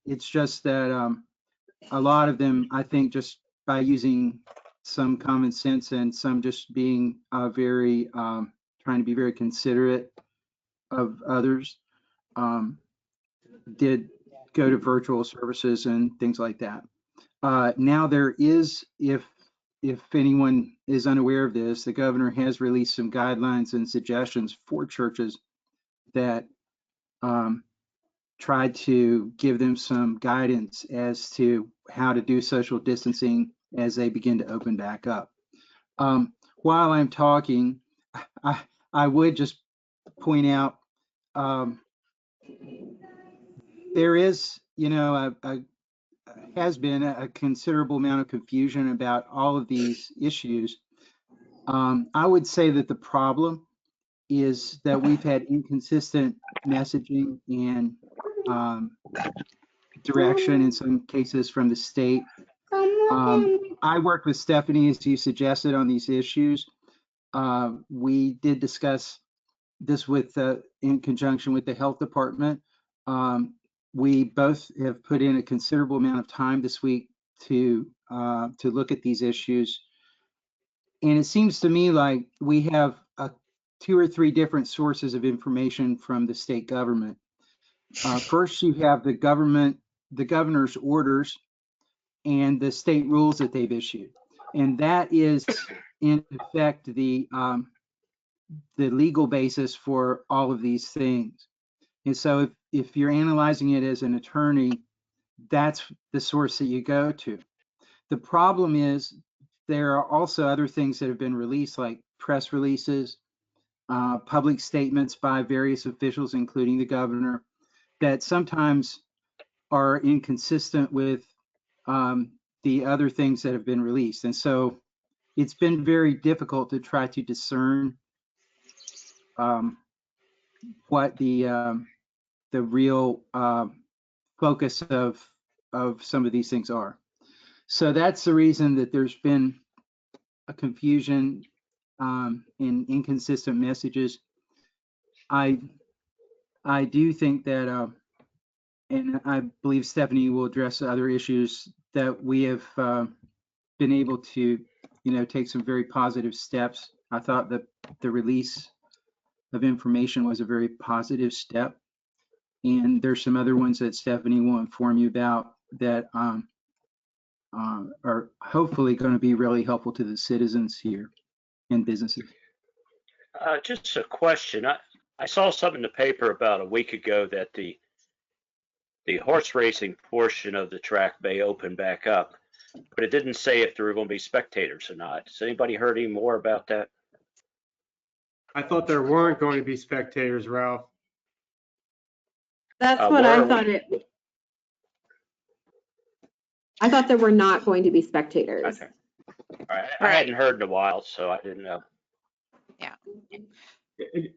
S10: it's just that a lot of them, I think, just by using some common sense and some just being trying to be very considerate of others, did go to virtual services and things like that. Now there is, if anyone is unaware of this, the governor has released some guidelines and suggestions for churches that tried to give them some guidance as to how to do social distancing as they begin to open back up. While I'm talking, I would just point out there is, has been a considerable amount of confusion about all of these issues. I would say that the problem is that we've had inconsistent messaging and direction in some cases from the state. I worked with Stephanie, as you suggested, on these issues. We did discuss this in conjunction with the health department. We both have put in a considerable amount of time this week to look at these issues. And it seems to me like we have 2 or 3 different sources of information from the state government. First, you have the governor's orders and the state rules that they've issued. And that is in effect the legal basis for all of these things. And so if you're analyzing it as an attorney, that's the source that you go to. The problem is there are also other things that have been released, like press releases, public statements by various officials, including the governor, that sometimes are inconsistent with the other things that have been released. And so it's been very difficult to try to discern what the real focus of some of these things are. So that's the reason that there's been a confusion and inconsistent messages. I do think that, and I believe Stephanie will address other issues, that we have been able to, take some very positive steps. I thought that the release of information was a very positive step. And there's some other ones that Stephanie will inform you about that are hopefully going to be really helpful to the citizens here and businesses.
S5: Just a question. I saw something in the paper about a week ago that the horse racing portion of the track may open back up, but it didn't say if there were going to be spectators or not. Has anybody heard any more about that?
S3: I thought there weren't going to be spectators, Ralph.
S4: That's what I thought I thought there were not going to be spectators.
S5: Okay. All right. I hadn't heard in a while, so I didn't know.
S1: Yeah.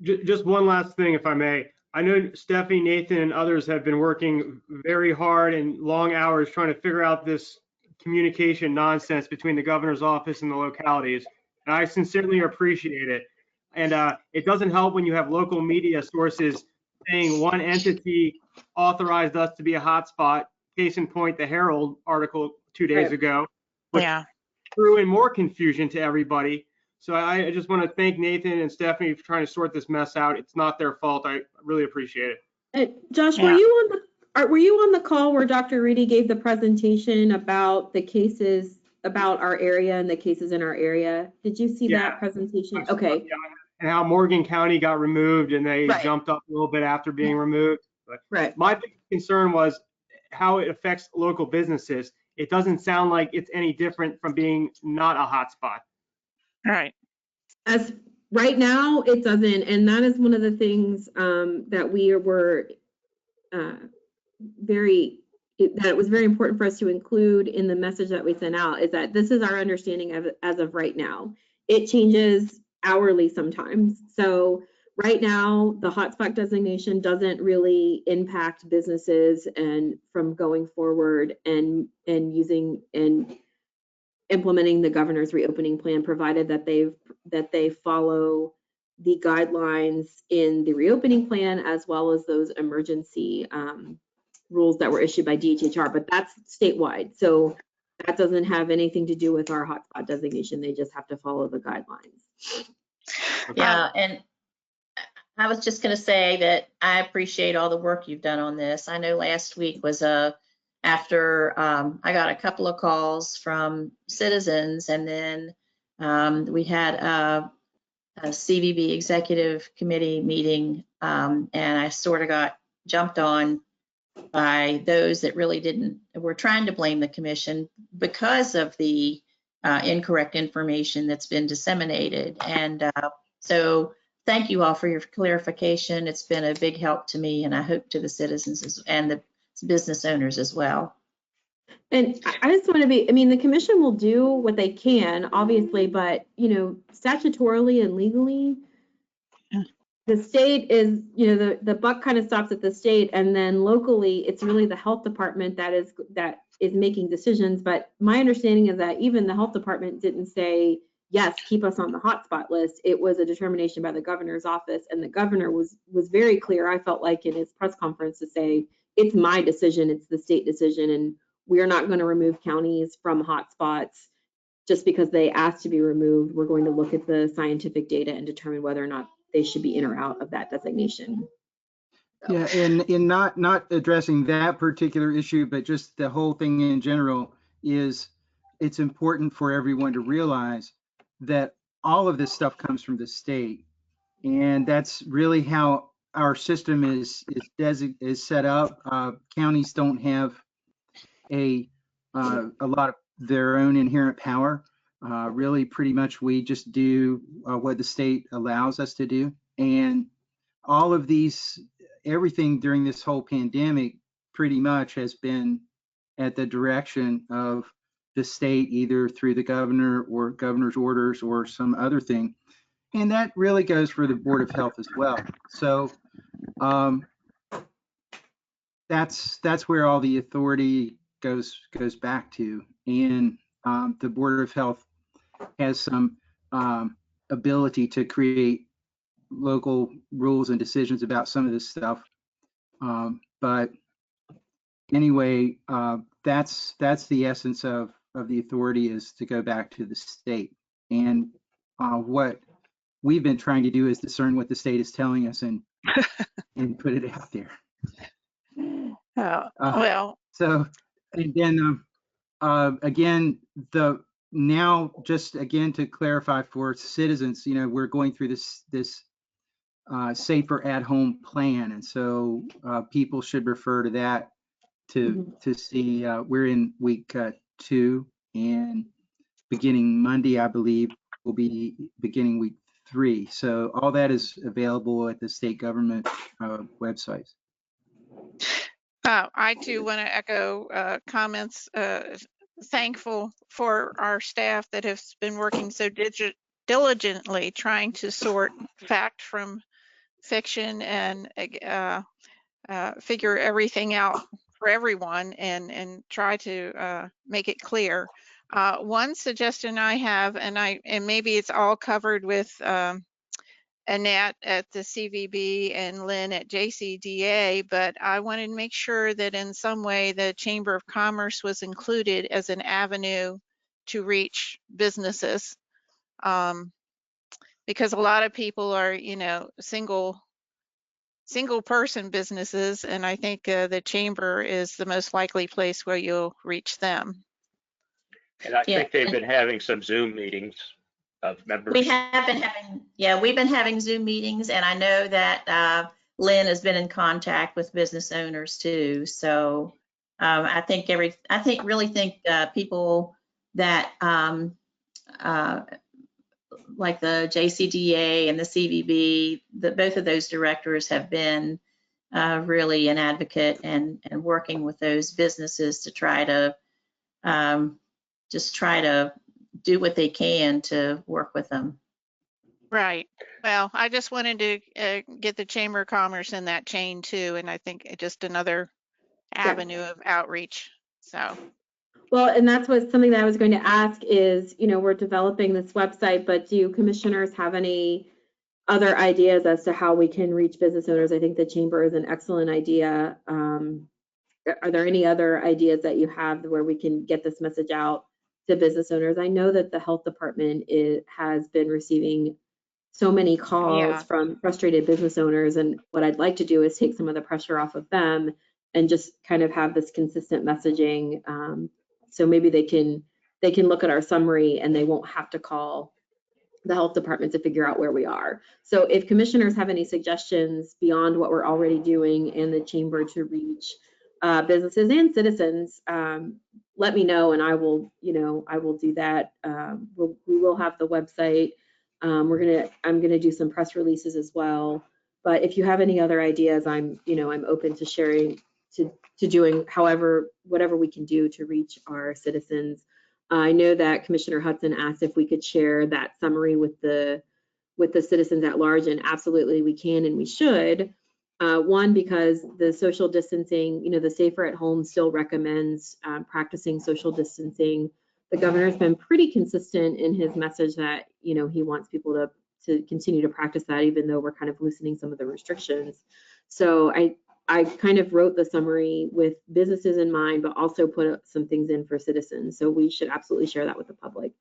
S3: Just one last thing, if I may. I know Stephanie, Nathan, and others have been working very hard and long hours trying to figure out this communication nonsense between the governor's office and the localities. And I sincerely appreciate it. And it doesn't help when you have local media sources saying one entity authorized us to be a hotspot. Case in point, the Herald article 2 days ago, which threw in more confusion to everybody. So I just want to thank Nathan and Stephanie for trying to sort this mess out. It's not their fault. I really appreciate it.
S4: Josh, were you on the call where Dr. Reedy gave the presentation about the cases about our area and the cases in our area? Did you see that presentation? Okay.
S3: And how Morgan County got removed and they jumped up a little bit after being removed. But my big concern was how it affects local businesses. It doesn't sound like it's any different from being not a hotspot.
S1: Right.
S4: As right now, it doesn't, and that is one of the things that we were that it was very important for us to include in the message that we sent out, is that this is our understanding of as of right now. It changes hourly sometimes. So right now, the hotspot designation doesn't really impact businesses and from going forward and using and implementing the governor's reopening plan, provided that they follow the guidelines in the reopening plan, as well as those emergency rules that were issued by DHHR, but that's statewide. So that doesn't have anything to do with our hotspot designation. They just have to follow the guidelines.
S2: Yeah, and I was just going to say that I appreciate all the work you've done on this. I know last week was after I got a couple of calls from citizens, and then we had a CVB executive committee meeting, and I sort of got jumped on by those that really were trying to blame the commission because of the incorrect information that's been disseminated. And so thank you all for your clarification. It's been a big help to me, and I hope to the citizens and the business owners as well.
S4: And I just want to the commission will do what they can, obviously, but, statutorily and legally, the state is, the buck kind of stops at the state, and then locally, it's really the health department that is making decisions. But my understanding is that even the health department didn't say, yes, keep us on the hotspot list. It was a determination by the governor's office, and the governor was very clear, I felt like, in his press conference to say, it's my decision, it's the state decision, and we're not going to remove counties from hotspots just because they asked to be removed. We're going to look at the scientific data and determine whether or not they should be in or out of that designation.
S10: So. Yeah, and in not addressing that particular issue, but just the whole thing in general, is it's important for everyone to realize that all of this stuff comes from the state, and that's really how our system is set up. Counties don't have a lot of their own inherent power. Really, pretty much we just do what the state allows us to do. And all of these everything during this whole pandemic pretty much has been at the direction of the state, either through the governor or governor's orders or some other thing. And that really goes for the Board of Health as well. So that's where all the authority goes back to. And the Board of Health has some ability to create local rules and decisions about some of this stuff. But anyway, that's the essence of the authority, is to go back to the state. And what we've been trying to do is discern what the state is telling us and put it out there.
S1: Well,
S10: So, and then again, just again to clarify for citizens, we're going through this safer at home plan, and so people should refer to that to see. We're in week 2, and beginning Monday, I believe, will be beginning week 3. So all that is available at the state government websites.
S1: I too want to echo comments. Thankful for our staff that has been working so diligently trying to sort fact from fiction and figure everything out for everyone and try to make it clear. One suggestion I have, and maybe it's all covered with Annette at the CVB and Lynn at JCDA, but I wanted to make sure that in some way the Chamber of Commerce was included as an avenue to reach businesses, because a lot of people are, single person businesses, and I think the Chamber is the most likely place where you'll reach them.
S5: And I think they've been having some Zoom meetings of members.
S2: We have been having, we've been having Zoom meetings, and I know that Lynn has been in contact with business owners too. So I really think people that like the JCDA and the CVB, both of those directors have been really an advocate and working with those businesses to try to just try to do what they can to work with them.
S1: Right. Well, I just wanted to get the Chamber of Commerce in that chain too, and I think it's just another avenue of outreach. So.
S4: Well, and that's something that I was going to ask is, we're developing this website, but do commissioners have any other ideas as to how we can reach business owners? I think the Chamber is an excellent idea. Are there any other ideas that you have where we can get this message out to business owners? I know that the health department has been receiving so many calls from frustrated business owners, and what I'd like to do is take some of the pressure off of them and just kind of have this consistent messaging. So maybe they can look at our summary and they won't have to call the health department to figure out where we are. So if commissioners have any suggestions beyond what we're already doing in the Chamber to reach businesses and citizens, let me know, and I will do that. We will have the website. I'm gonna do some press releases as well. But if you have any other ideas, I'm open to sharing, to doing whatever we can do to reach our citizens. I know that Commissioner Hudson asked if we could share that summary with the citizens at large, and absolutely we can and we should. One, because the social distancing, the Safer at Home still recommends practicing social distancing. The governor's been pretty consistent in his message that, he wants people to continue to practice that, even though we're kind of loosening some of the restrictions. So I kind of wrote the summary with businesses in mind, but also put some things in for citizens. So we should absolutely share that with the public.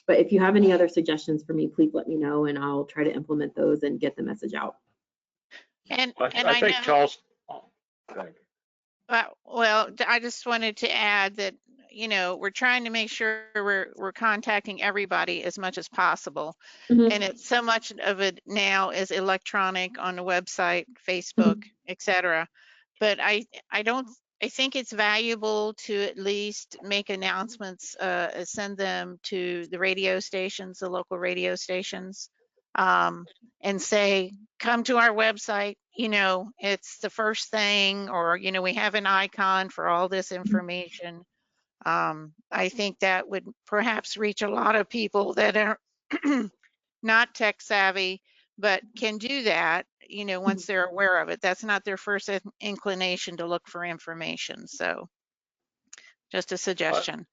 S4: But if you have any other suggestions for me, please let me know, and I'll try to implement those and get the message out.
S1: And
S5: I think
S1: know,
S5: Charles. Oh, go ahead.
S1: Well, I just wanted to add that, we're trying to make sure we're contacting everybody as much as possible.
S4: Mm-hmm.
S1: And it's so much of it now is electronic on the website, Facebook, etc. But I think it's valuable to at least make announcements, send them to the radio stations, the local radio stations, and say, come to our website, you know, it's the first thing, or, you know, we have an icon for all this information. I think that would perhaps reach a lot of people that are not tech savvy, but can do that, you know, once they're aware of it. That's not their first inclination to look for information. So just a suggestion.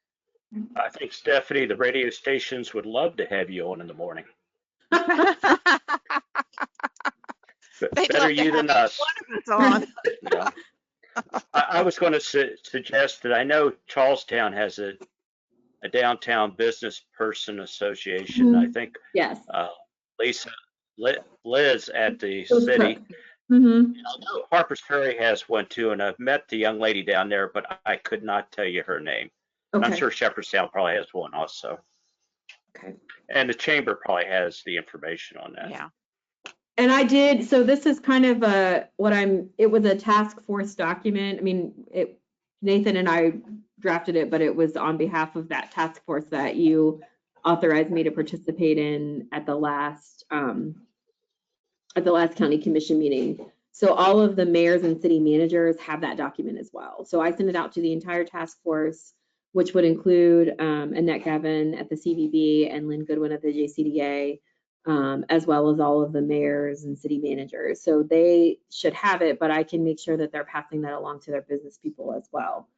S5: I think, Stephanie, the radio stations would love to have you on in the morning.
S1: They'd
S5: Better
S1: love to
S5: you than
S1: have
S5: us.
S1: one of us on.
S5: Yeah. I was going to suggest that I know Charlestown has a downtown business person association. I think
S4: Yes.
S5: Liz at the
S4: Those
S5: city.
S4: Mm-hmm.
S5: I know Harpers Ferry has one too, and I've met the young lady down there, but I could not tell you her name.
S4: Okay.
S5: I'm sure Shepherdstown probably has one also.
S4: Okay.
S5: And the chamber probably has the information on that.
S1: Yeah.
S4: And I did, so this is kind of it was a task force document. I mean, Nathan and I drafted it, but it was on behalf of that task force that you authorized me to participate in at the last county commission meeting. So all of the mayors and city managers have that document as well. So I sent it out to the entire task force, which would include Annette Gavin at the CVB and Lynn Goodwin at the JCDA, as well as all of the mayors and city managers. So they should have it, but I can make sure that they're passing that along to their business people as well.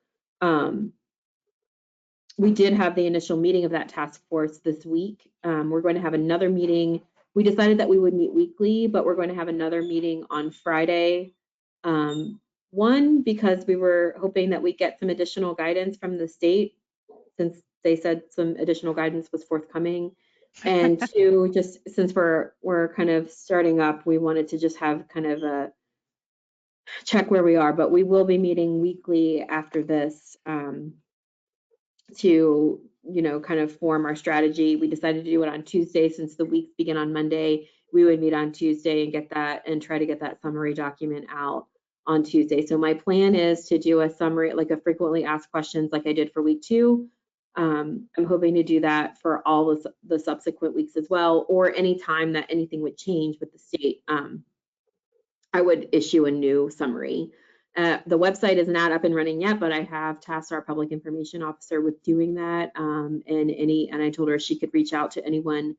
S4: We did have the initial meeting of that task force this week. We're going to have another meeting. We decided that we would meet weekly, but we're going to have another meeting on Friday. One, because we were hoping that we get some additional guidance from the state, since they said some additional guidance was forthcoming. And two, just since we're kind of starting up, we wanted to just have kind of a check where we are, but we will be meeting weekly after this to, you know, kind of form our strategy. We decided to do it on Tuesday since the weeks begin on Monday. We would meet on Tuesday and get that and try to get that summary document out on Tuesday. So my plan is to do a summary, like a frequently asked questions like I did for week 2. I'm hoping to do that for all the subsequent weeks as well, or any time that anything would change with the state. I would issue a new summary. The website is not up and running yet, but I have tasked our public information officer with doing that. And I told her she could reach out to anyone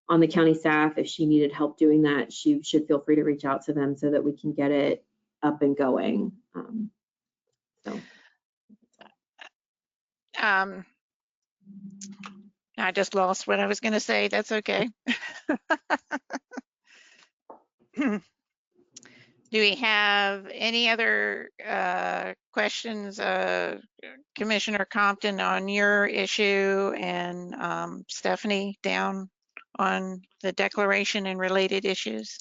S4: on the county staff if she needed help doing that. She should feel free to reach out to them so that we can get it up and going.
S1: I just lost what I was going to say. That's okay. Do we have any other questions, Commissioner Compton, on your issue, and Stephanie down on the declaration and related issues?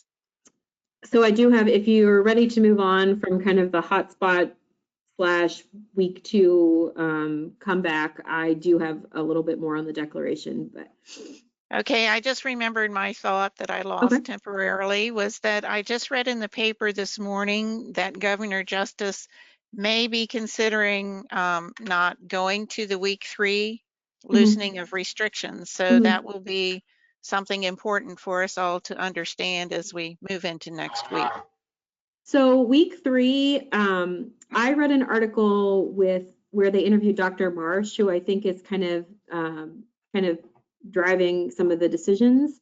S4: So I do have, if you're ready to move on from kind of the hotspot / week 2 comeback, I do have a little bit more on the declaration, but.
S1: Okay, I just remembered my thought that I lost temporarily was that I just read in the paper this morning that Governor Justice may be considering not going to the week 3 loosening of restrictions. So that will be something important for us all to understand as we move into next week.
S4: So week 3, I read an article where they interviewed Dr. Marsh, who I think is kind of driving some of the decisions.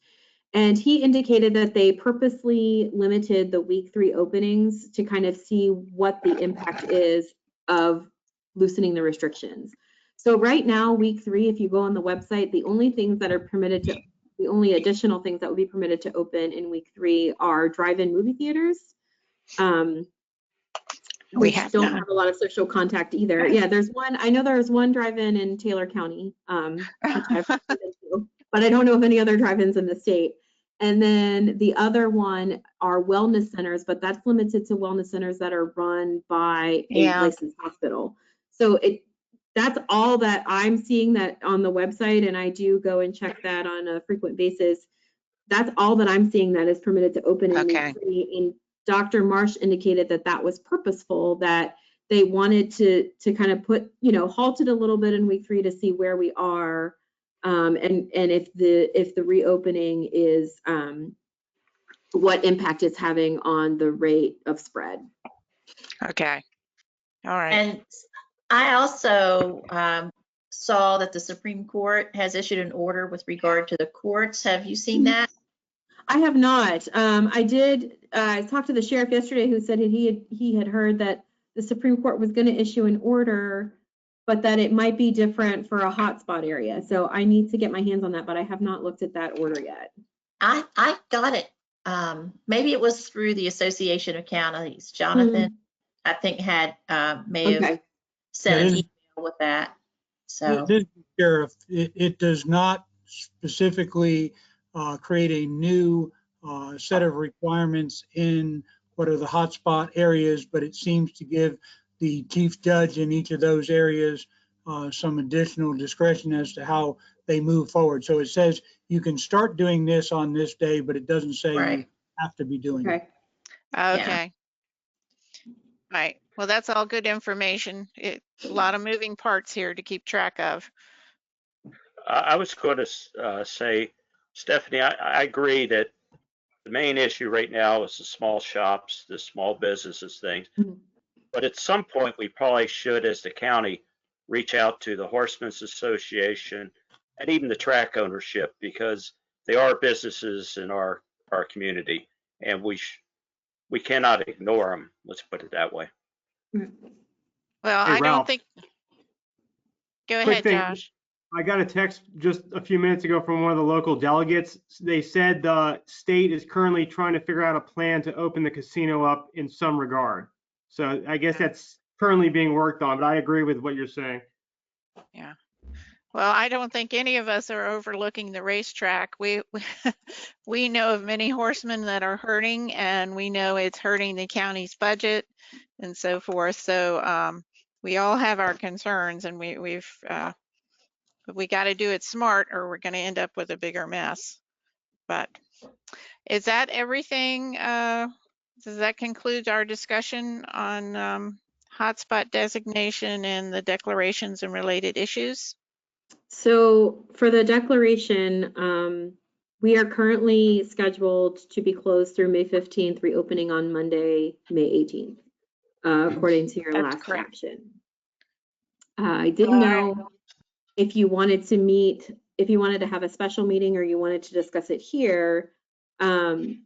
S4: And he indicated that they purposely limited the week 3 openings to kind of see what the impact is of loosening the restrictions. So right now, week 3, if you go on the website, the only additional things that would be permitted to open in week 3 are drive-in movie theaters. We don't have a lot of social contact either. Yeah, there's one. I know there's one drive-in in Taylor County, which I've been to, but I don't know of any other drive-ins in the state. And then the other one are wellness centers, but that's limited to wellness centers that are run by a licensed hospital. So that's all that I'm seeing that on the website, and I do go and check that on a frequent basis. That's all that I'm seeing that is permitted to open in week 3. And Dr. Marsh indicated that that was purposeful, that they wanted to kind of put, halt it a little bit in week 3 to see where we are, and if the reopening is what impact it's having on the rate of spread.
S1: Okay. All right.
S2: And I also saw that the Supreme Court has issued an order with regard to the courts. Have you seen that?
S4: I have not. I did. I talked to the sheriff yesterday, who said he had heard that the Supreme Court was going to issue an order, but that it might be different for a hotspot area. So I need to get my hands on that, but I have not looked at that order yet.
S2: I got it. Maybe it was through the Association of Counties. Jonathan, I think, may have sent an email with that. So
S11: This Sheriff, it does not specifically create a new set of requirements in what are the hotspot areas, but it seems to give the chief judge in each of those areas some additional discretion as to how they move forward. So it says you can start doing this on this day, but it doesn't say you have to be doing it.
S1: Okay. Right. Well, that's all good information. A lot of moving parts here to keep track of.
S5: I was going to say, Stephanie, I agree that the main issue right now is the small shops, the small businesses things. But at some point, we probably should, as the county, reach out to the Horsemen's Association and even the track ownership, because they are businesses in our community, and we cannot ignore them. Let's put it that way.
S1: Well,
S3: Hey,
S1: I don't
S3: Ralph.
S1: think. Go
S3: Quick
S1: ahead,
S3: thing.
S1: Josh.
S3: I got a text just a few minutes ago from one of the local delegates. They said the state is currently trying to figure out a plan to open the casino up in some regard. So I guess that's currently being worked on, but I agree with what you're saying.
S1: Yeah. Well, I don't think any of us are overlooking the racetrack. We know of many horsemen that are hurting, and we know it's hurting the county's budget and so forth. So we all have our concerns, and we got to do it smart, or we're going to end up with a bigger mess. But is that everything? Does that conclude our discussion on hotspot designation and the declarations and related issues?
S4: So for the declaration, we are currently scheduled to be closed through May 15th, reopening on Monday, May 18th, according to your last caption. I didn't know if you wanted to meet, if you wanted to have a special meeting or you wanted to discuss it here. And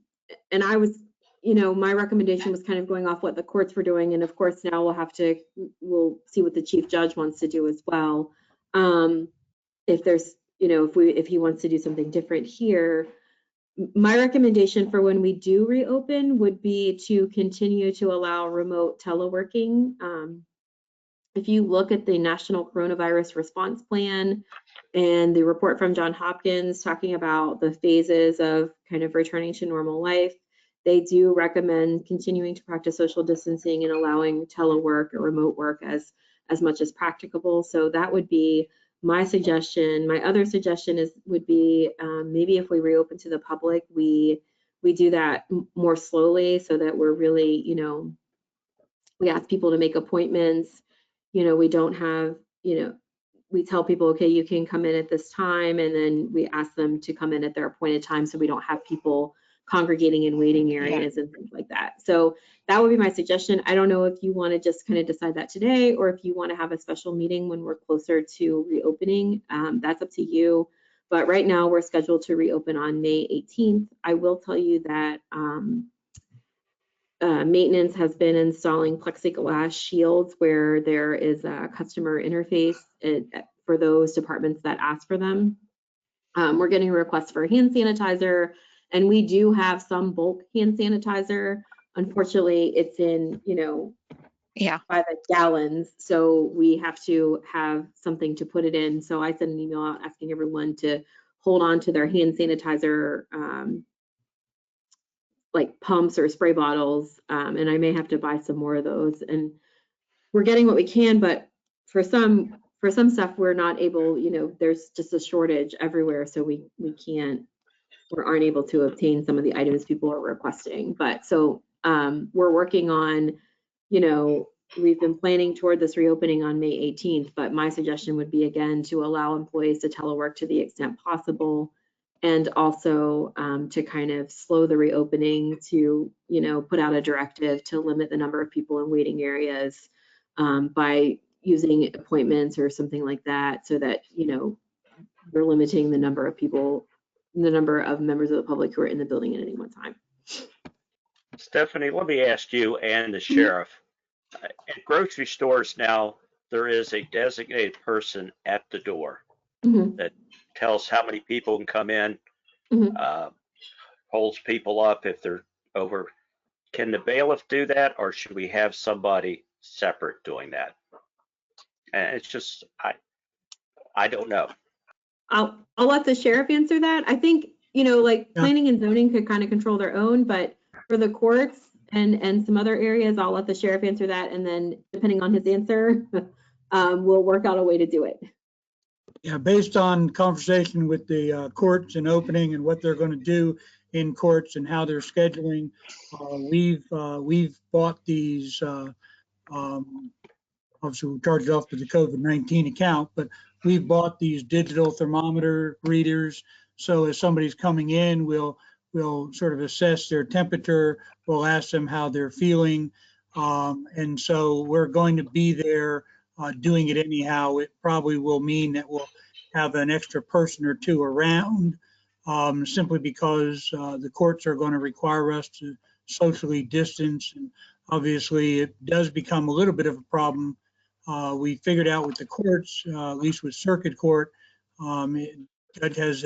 S4: I was, my recommendation was kind of going off what the courts were doing. And of course, now we'll see what the chief judge wants to do as well. If there's, if he wants to do something different here, my recommendation for when we do reopen would be to continue to allow remote teleworking. If you look at the National Coronavirus Response Plan and the report from Johns Hopkins talking about the phases of kind of returning to normal life, they do recommend continuing to practice social distancing and allowing telework or remote work as much as practicable. So that would be my suggestion. My other suggestion would be maybe if we reopen to the public, we do that more slowly so that we're really, we ask people to make appointments. We don't have, we tell people, okay, you can come in at this time, and then we ask them to come in at their appointed time so we don't have people congregating in waiting areas and things like that. So that would be my suggestion. I don't know if you want to just kind of decide that today, or if you want to have a special meeting when we're closer to reopening. That's up to you. But right now we're scheduled to reopen on May 18th. I will tell you that maintenance has been installing plexiglass shields where there is a customer interface for those departments that ask for them. We're getting requests for hand sanitizer, and we do have some bulk hand sanitizer. Unfortunately, it's in, by the gallons, so we have to have something to put it in. So I sent an email out asking everyone to hold on to their hand sanitizer like pumps or spray bottles, and I may have to buy some more of those. And we're getting what we can, but for some stuff we're not able, there's just a shortage everywhere, so we can't or aren't able to obtain some of the items people are requesting. But so we're working on, we've been planning toward this reopening on May 18th, but my suggestion would be, again, to allow employees to telework to the extent possible. and also to kind of slow the reopening, to, you know, put out a directive to limit the number of people in waiting areas by using appointments or something like that, so that, you know, we're limiting the number of people, the number of members of the public who are in the building at any one time.
S5: Stephanie, let me ask you and the sheriff. At grocery stores now, there is a designated person at the door that tells how many people can come in, holds people up if they're over. Can the bailiff do that, or should we have somebody separate doing that? And it's just, I don't know.
S4: I'll let the sheriff answer that. I think, you know, like planning and zoning could kind of control their own, but for the courts and some other areas, I'll let the sheriff answer that. And then depending on his answer, we'll work out a way to do it.
S11: Yeah, based on conversation with the courts and opening and what they're going to do in courts and how they're scheduling, we've bought these, obviously we charged off to the COVID-19 account, but we've bought these digital thermometer readers. So as somebody's coming in, we'll sort of assess their temperature. We'll ask them how they're feeling. And so we're going to be there doing it anyhow. It probably will mean that we'll have an extra person or two around, simply because the courts are going to require us to socially distance. And obviously it does become a little bit of a problem. We figured out with the courts, at least with circuit court, judge has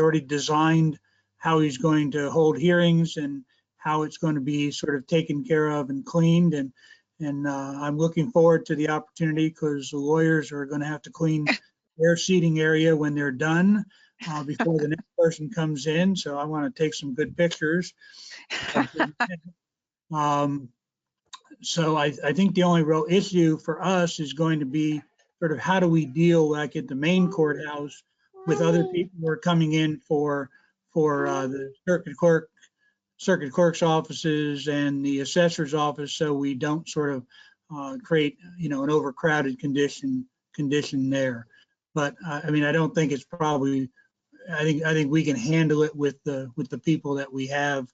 S11: already designed how he's going to hold hearings and how it's going to be sort of taken care of and cleaned. And I'm looking forward to the opportunity, because the lawyers are going to have to clean their seating area when they're done before the next person comes in. So I want to take some good pictures. So I think the only real issue for us is going to be sort of how do we deal, like at the main courthouse, with other people who are coming in for the circuit clerk's offices and the assessor's office, so we don't sort of create, you know, an overcrowded condition there. But I mean, I don't think it's probably, I think we can handle it with the people that we have,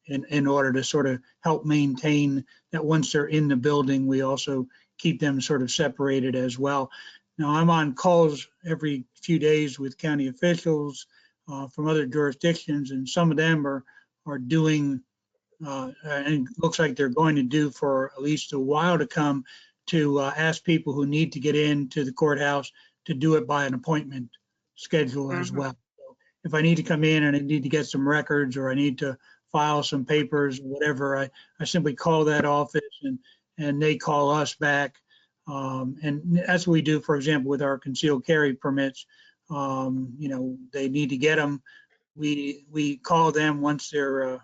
S11: in order to sort of help maintain that once they're in the building, we also keep them sort of separated as well. Now, I'm on calls every few days with county officials from other jurisdictions, and some of them are doing, and it looks like they're going to do for at least a while to come, to ask people who need to get into the courthouse to do it by an appointment schedule as well. So if I need to come in and I need to get some records, or I need to file some papers, whatever, I simply call that office and they call us back. And that's what we do, for example, with our concealed carry permits. You know, they need to get them. We call them once their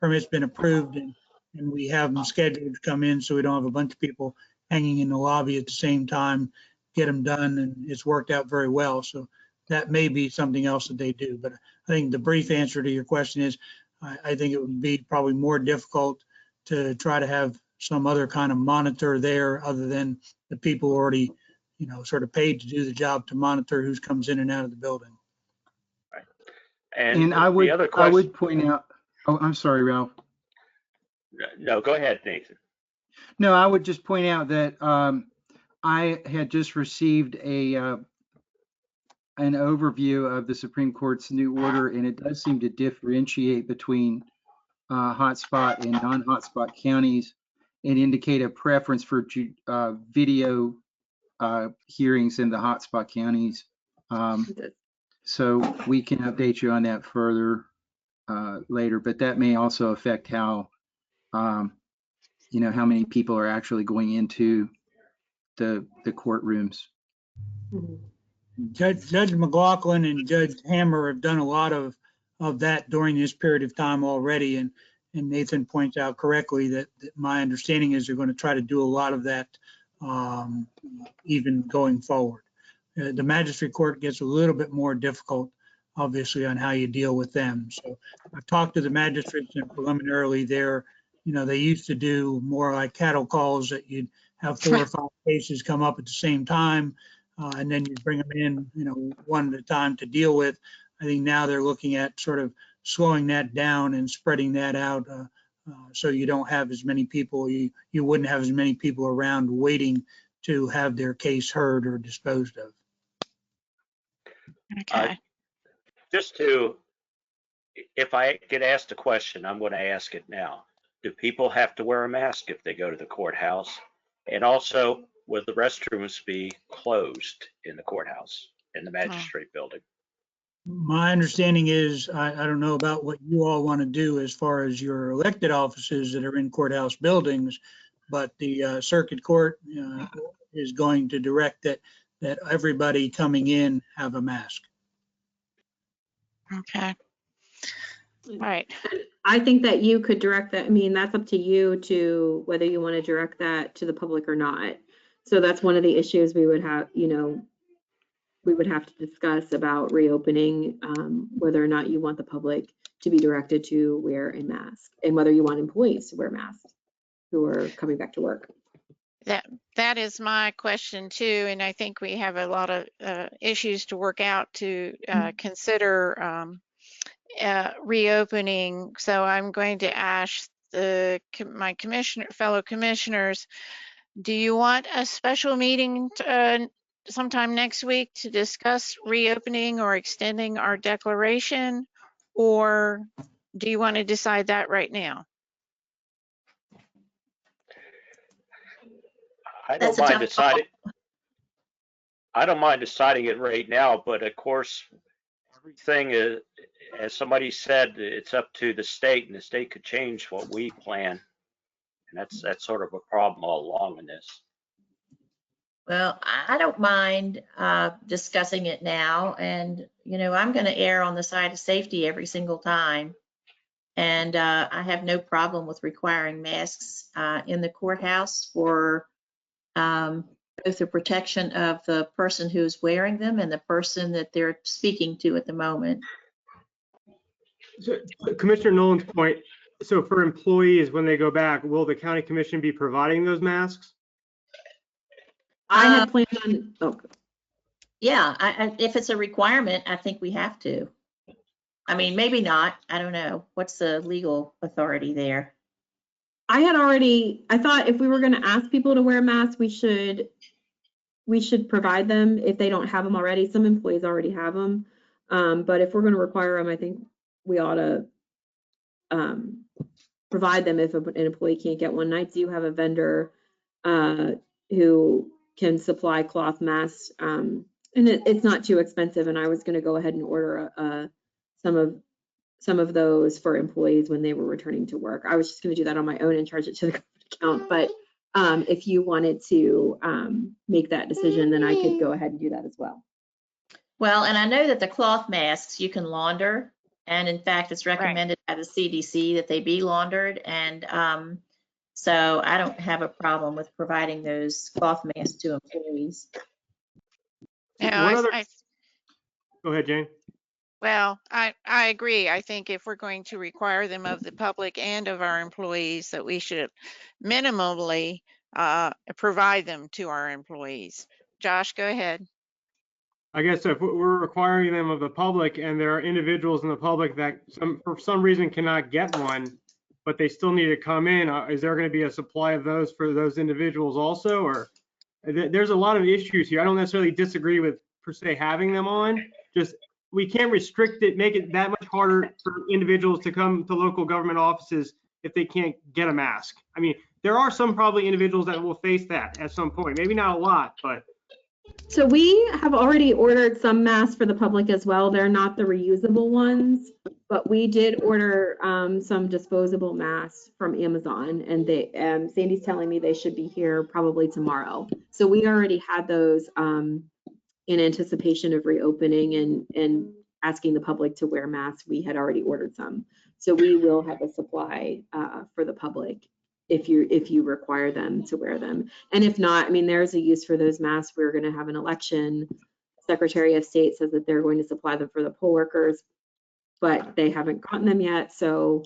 S11: permit's been approved, and we have them scheduled to come in, so we don't have a bunch of people hanging in the lobby at the same time, get them done, and it's worked out very well. So that may be something else that they do. But I think the brief answer to your question is, I think it would be probably more difficult to try to have some other kind of monitor there, other than the people already, you know, sort of paid to do the job to monitor who comes in and out of the building.
S5: Right.
S10: And I would point out, oh, I'm sorry, Ralph.
S5: No, go ahead, Nathan.
S10: No, I would just point out that I had just received an overview of the Supreme Court's new order, and it does seem to differentiate between hotspot and non-hotspot counties, and indicate a preference for video hearings in the hotspot counties. So we can update you on that further later, but that may also affect how, you know, how many people are actually going into the courtrooms.
S11: Judge McLaughlin and Judge Hammer have done a lot of that during this period of time already. And Nathan points out correctly that my understanding is they're going to try to do a lot of that even going forward. The magistrate court gets a little bit more difficult, obviously, on how you deal with them. So I've talked to the magistrates, and preliminarily there, you know, they used to do more like cattle calls, that you'd have 4 or 5 cases come up at the same time. And then you bring them in, you know, one at a time to deal with. I think now they're looking at sort of slowing that down and spreading that out, so you don't have as many people, you wouldn't have as many people around waiting to have their case heard or disposed of.
S1: Okay.
S5: Just to, if I get asked a question, I'm going to ask it now. Do people have to wear a mask if they go to the courthouse? And also, will the restrooms be closed in the courthouse, in the magistrate building?
S11: My understanding is, I don't know about what you all want to do as far as your elected offices that are in courthouse buildings, but the circuit court is going to direct that everybody coming in have a mask.
S1: Okay. All right.
S4: I think that you could direct that. I mean, that's up to you to whether you want to direct that to the public or not. So that's one of the issues we would have, we would have to discuss about reopening, whether or not you want the public to be directed to wear a mask and whether you want employees to wear masks who are coming back to work.
S1: That is my question too, and I think we have a lot of issues to work out to consider reopening. So I'm going to ask my fellow commissioners, do you want a special meeting sometime next week to discuss reopening or extending our declaration, or do you want to decide that right now?
S5: I don't mind deciding. I don't mind deciding it right now, but of course, everything is, as somebody said, it's up to the state, and the state could change what we plan, and that's sort of a problem all along in this.
S2: Well, I don't mind discussing it now, and I'm going to err on the side of safety every single time. And I have no problem with requiring masks in the courthouse for both the protection of the person who's wearing them and the person that they're speaking to at the moment.
S3: So, Commissioner Nolan's point, so for employees, when they go back, will the county commission be providing those masks?
S4: I had planned on,
S2: Yeah, if it's a requirement, I think we have to. I mean, maybe not. I don't know. What's the legal authority there?
S4: I thought if we were going to ask people to wear masks, we should provide them if they don't have them already. Some employees already have them. But if we're going to require them, I think we ought to provide them if an employee can't get one. And I do have a vendor who can supply cloth masks, and it's not too expensive. And I was going to go ahead and order some of those for employees when they were returning to work. I was just going to do that on my own and charge it to the account. But if you wanted to make that decision, then I could go ahead and do that as well.
S2: Well, and I know that the cloth masks you can launder, and in fact, it's recommended by the CDC that they be laundered. And so I don't have a problem with providing those cloth masks to employees.
S1: Yeah,
S3: Go ahead, Jane.
S1: Well, I agree. I think if we're going to require them of the public and of our employees, that we should minimally provide them to our employees. Josh, go ahead.
S3: I guess if we're requiring them of the public and there are individuals in the public that for some reason cannot get one, but they still need to come in, is there going to be a supply of those for those individuals also? Or there's a lot of issues here. I don't necessarily disagree with per se having them on, just we can't restrict it, make it that much harder for individuals to come to local government offices if they can't get a mask. I mean, there are some probably individuals that will face that at some point, maybe not a lot, but.
S4: So we have already ordered some masks for the public as well. They're not the reusable ones, but we did order some disposable masks from Amazon, and Sandy's telling me they should be here probably tomorrow. So we already had those in anticipation of reopening and asking the public to wear masks. We had already ordered some. So we will have a supply for the public if you require them to wear them. And if not, I mean, there's a use for those masks. We're going to have an election. Secretary of State says that they're going to supply them for the poll workers, but they haven't gotten them yet. So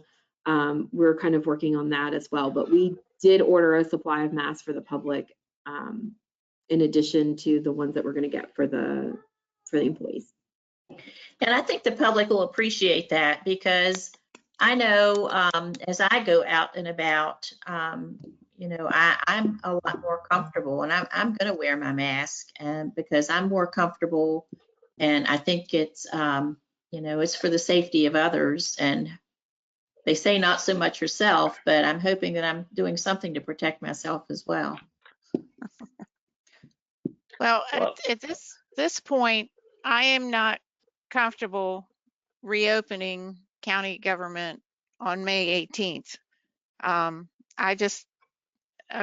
S4: we're kind of working on that as well. But we did order a supply of masks for the public in addition to the ones that we're going to get for the employees.
S2: And I think the public will appreciate that because I know as I go out and about, I'm a lot more comfortable, and I'm going to wear my mask and because I'm more comfortable, and I think it's it's for the safety of others. And they say not so much yourself, but I'm hoping that I'm doing something to protect myself as well.
S1: Well, at this point, I am not comfortable reopening county government on May 18th. I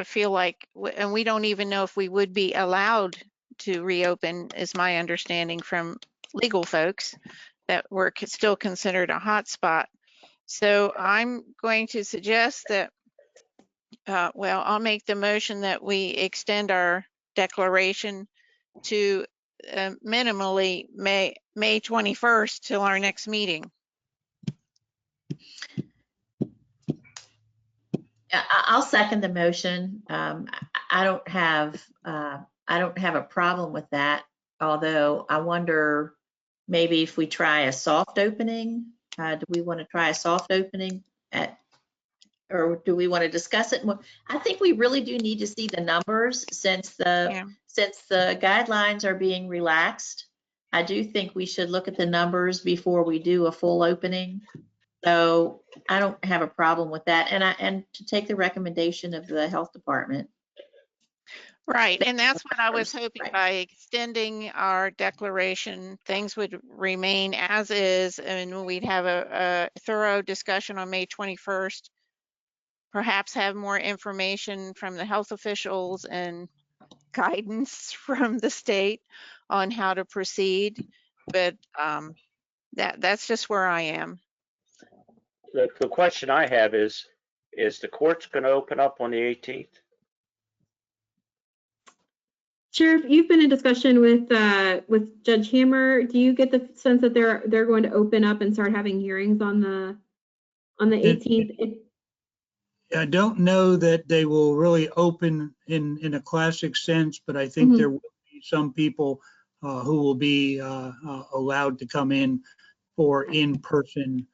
S1: feel like, and we don't even know if we would be allowed to reopen, is my understanding from legal folks, that we're still considered a hotspot. So I'm going to suggest that, I'll make the motion that we extend our declaration to minimally May 21st till our next meeting.
S2: I'll second the motion. I don't have a problem with that. Although I wonder maybe if we try a soft opening. Do we want to try a soft opening or do we want to discuss it more? I think we really do need to see the numbers since the guidelines are being relaxed. I do think we should look at the numbers before we do a full opening. So I don't have a problem with that. And to take the recommendation of the health department.
S1: Right, and that's what I was hoping. Right. By extending our declaration, things would remain as is, and we'd have a thorough discussion on May 21st, perhaps have more information from the health officials and guidance from the state on how to proceed. But that's just where I am.
S5: The question I have is the courts going to open up on the 18th?
S4: Sheriff, you've been in discussion with Judge Hammer. Do you get the sense that they're going to open up and start having hearings on the 18th?
S11: I don't know that they will really open in a classic sense, but I think there will be some people who will be allowed to come in for in-person.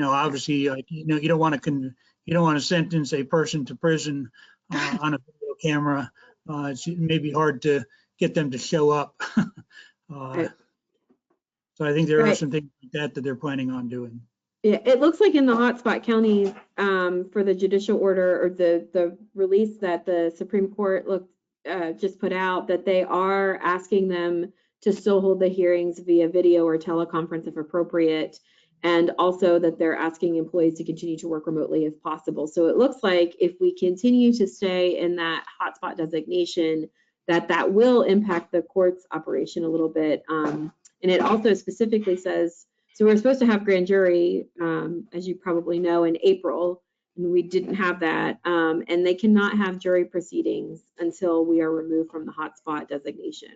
S11: Obviously, you don't want to sentence a person to prison on a video camera. It's maybe hard to get them to show up. So I think there are some things like that they're planning on doing.
S4: Yeah, it looks like in the hotspot counties for the judicial order or the release that the Supreme Court just put out, that they are asking them to still hold the hearings via video or teleconference if appropriate, and also that they're asking employees to continue to work remotely if possible. So it looks like if we continue to stay in that hotspot designation, that will impact the court's operation a little bit. And it also specifically says, so we're supposed to have grand jury, as you probably know, in April, and we didn't have that. And they cannot have jury proceedings until we are removed from the hotspot designation.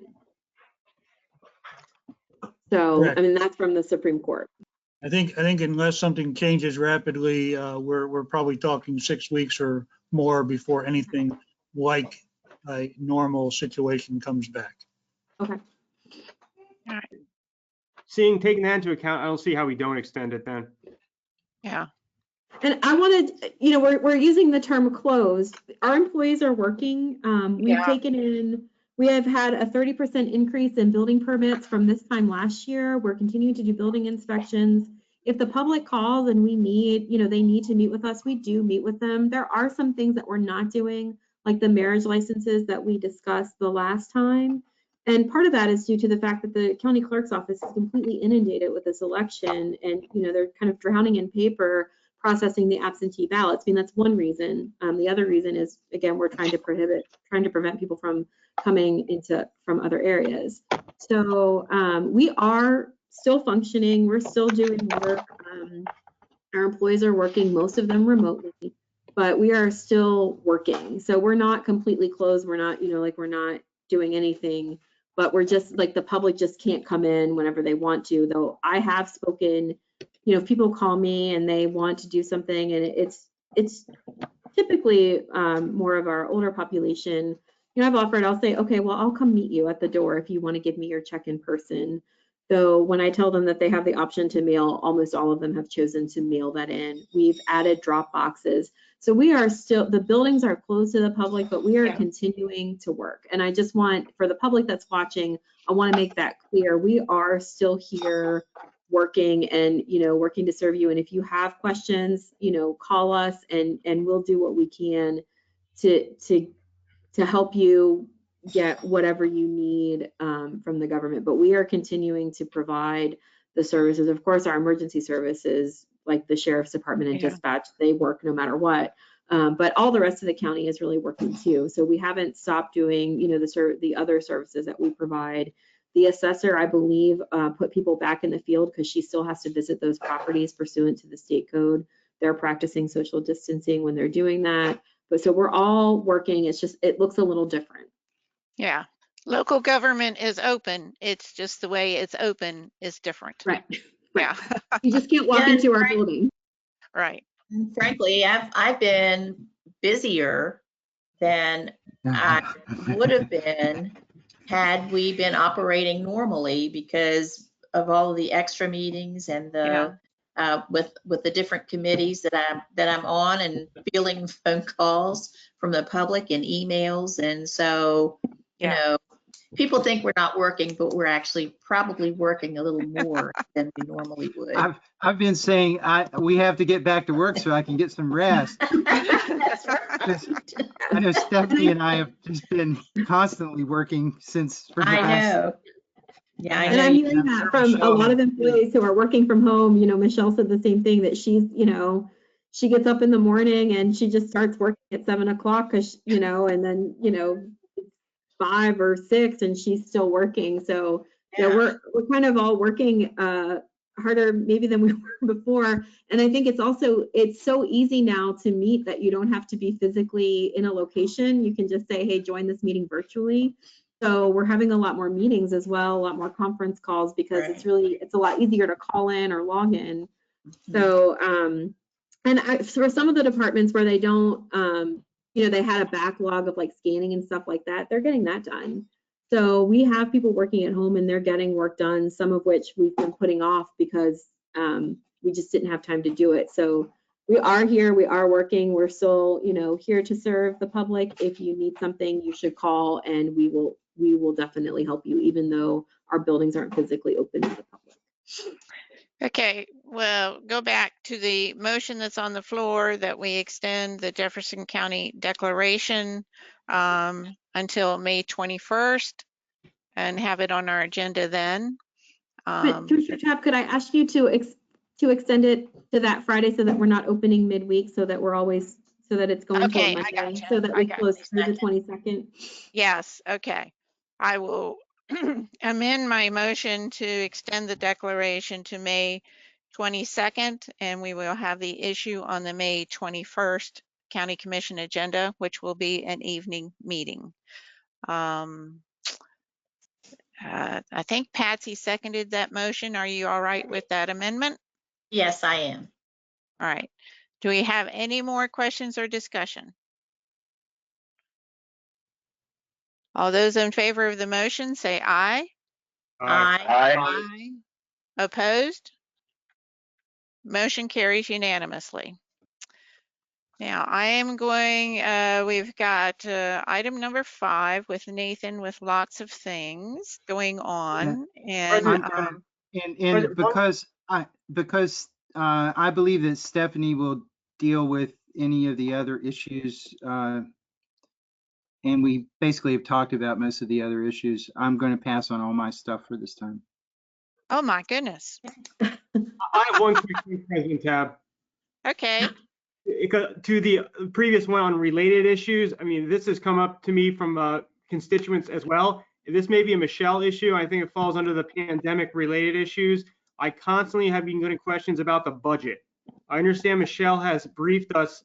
S4: So, correct. I mean, that's from the Supreme Court.
S11: I think unless something changes rapidly, we're probably talking 6 weeks or more before anything like a normal situation comes back.
S4: Okay.
S1: All right.
S3: Taking that into account, I don't see how we don't extend it then.
S1: Yeah.
S4: And I wanted, we're using the term closed. Our employees are working. We have had a 30% increase in building permits from this time last year. We're continuing to do building inspections. If the public calls and we need, they need to meet with us, we do meet with them. There are some things that we're not doing, like the marriage licenses that we discussed the last time. And part of that is due to the fact that the county clerk's office is completely inundated with this election, and they're kind of drowning in paper processing the absentee ballots. I mean, that's one reason. The other reason is, again, we're trying to prevent people from coming from other areas. So we are still functioning. We're still doing work. Our employees are working, most of them remotely, but we are still working. So we're not completely closed. We're not, we're not doing anything, but we're just the public just can't come in whenever they want to. Though I have spoken, if people call me and they want to do something, and it's typically more of our older population. I've offered, I'll say, okay, well, I'll come meet you at the door if you want to give me your check in person. So when I tell them that they have the option to mail, almost all of them have chosen to mail that in. We've added drop boxes. So we are still, the buildings are closed to the public, but we are continuing to work. And I just want, for the public that's watching, I want to make that clear. We are still here working and, working to serve you. And if you have questions, call us and we'll do what we can to help you get whatever you need from the government. But we are continuing to provide the services. Of course, our emergency services, like the sheriff's department and dispatch, they work no matter what. But all the rest of the county is really working too. So we haven't stopped doing, the other services that we provide. The assessor, I believe, put people back in the field because she still has to visit those properties pursuant to the state code. They're practicing social distancing when they're doing that. But so we're all working. It's just, it looks a little different.
S1: Yeah. Local government is open. It's just the way it's open is different.
S4: Right.
S1: Yeah.
S4: You just can't walk into our building.
S1: Right.
S2: Frankly, I've been busier than I would have been had we been operating normally because of all of the extra meetings and the with the different committees that I'm on and fielding phone calls from the public and emails. And so, people think we're not working, but we're actually probably working a little more than we normally would.
S10: I've been saying we have to get back to work so I can get some rest.
S2: That's right.
S10: I know Stephanie and I have just been constantly working since.
S2: I know. Yeah,
S4: and I'm hearing that from a lot of employees who are working from home. Michelle said the same thing, that she's, she gets up in the morning and she just starts working at 7 o'clock because, and then, 5 or 6 and she's still working. So we're kind of all working harder maybe than we were before. And I think it's so easy now to meet that you don't have to be physically in a location. You can just say, hey, join this meeting virtually. So we're having a lot more meetings as well, a lot more conference calls because it's a lot easier to call in or log in. So for some of the departments where they don't, they had a backlog of like scanning and stuff like that, they're getting that done. So we have people working at home and they're getting work done, some of which we've been putting off because we just didn't have time to do it. So we are here, we are working, we're still, here to serve the public. If you need something, you should call and we will definitely help you, even though our buildings aren't physically open to the public.
S1: Okay, well, go back to the motion that's on the floor that we extend the Jefferson County Declaration until May 21st and have it on our agenda then.
S4: But Commissioner Tabb, could I ask you to extend it to that Friday so that we're not opening midweek, so that it's going to a Monday, so that we close through the 22nd?
S1: Yes, okay. I will amend my motion to extend the declaration to May 22nd, and we will have the issue on the May 21st County Commission agenda, which will be an evening meeting. I think Patsy seconded that motion. Are you all right with that amendment?
S2: Yes, I am.
S1: All right. Do we have any more questions or discussion? All those in favor of the motion say aye. Aye. Opposed? Motion carries unanimously. Now I am going, we've got item number 5 with Nathan with lots of things going on. And
S10: because I believe that Stephanie will deal with any of the other issues, and we basically have talked about most of the other issues, I'm going to pass on all my stuff for this time.
S1: oh my goodness.
S3: I have one quick thing, President Tabb.
S1: Okay.
S3: To the previous one on related issues, I mean, this has come up to me from constituents as well. This may be a Michelle issue. I think it falls under the pandemic related issues. I constantly have been getting questions about the budget. I understand Michelle has briefed us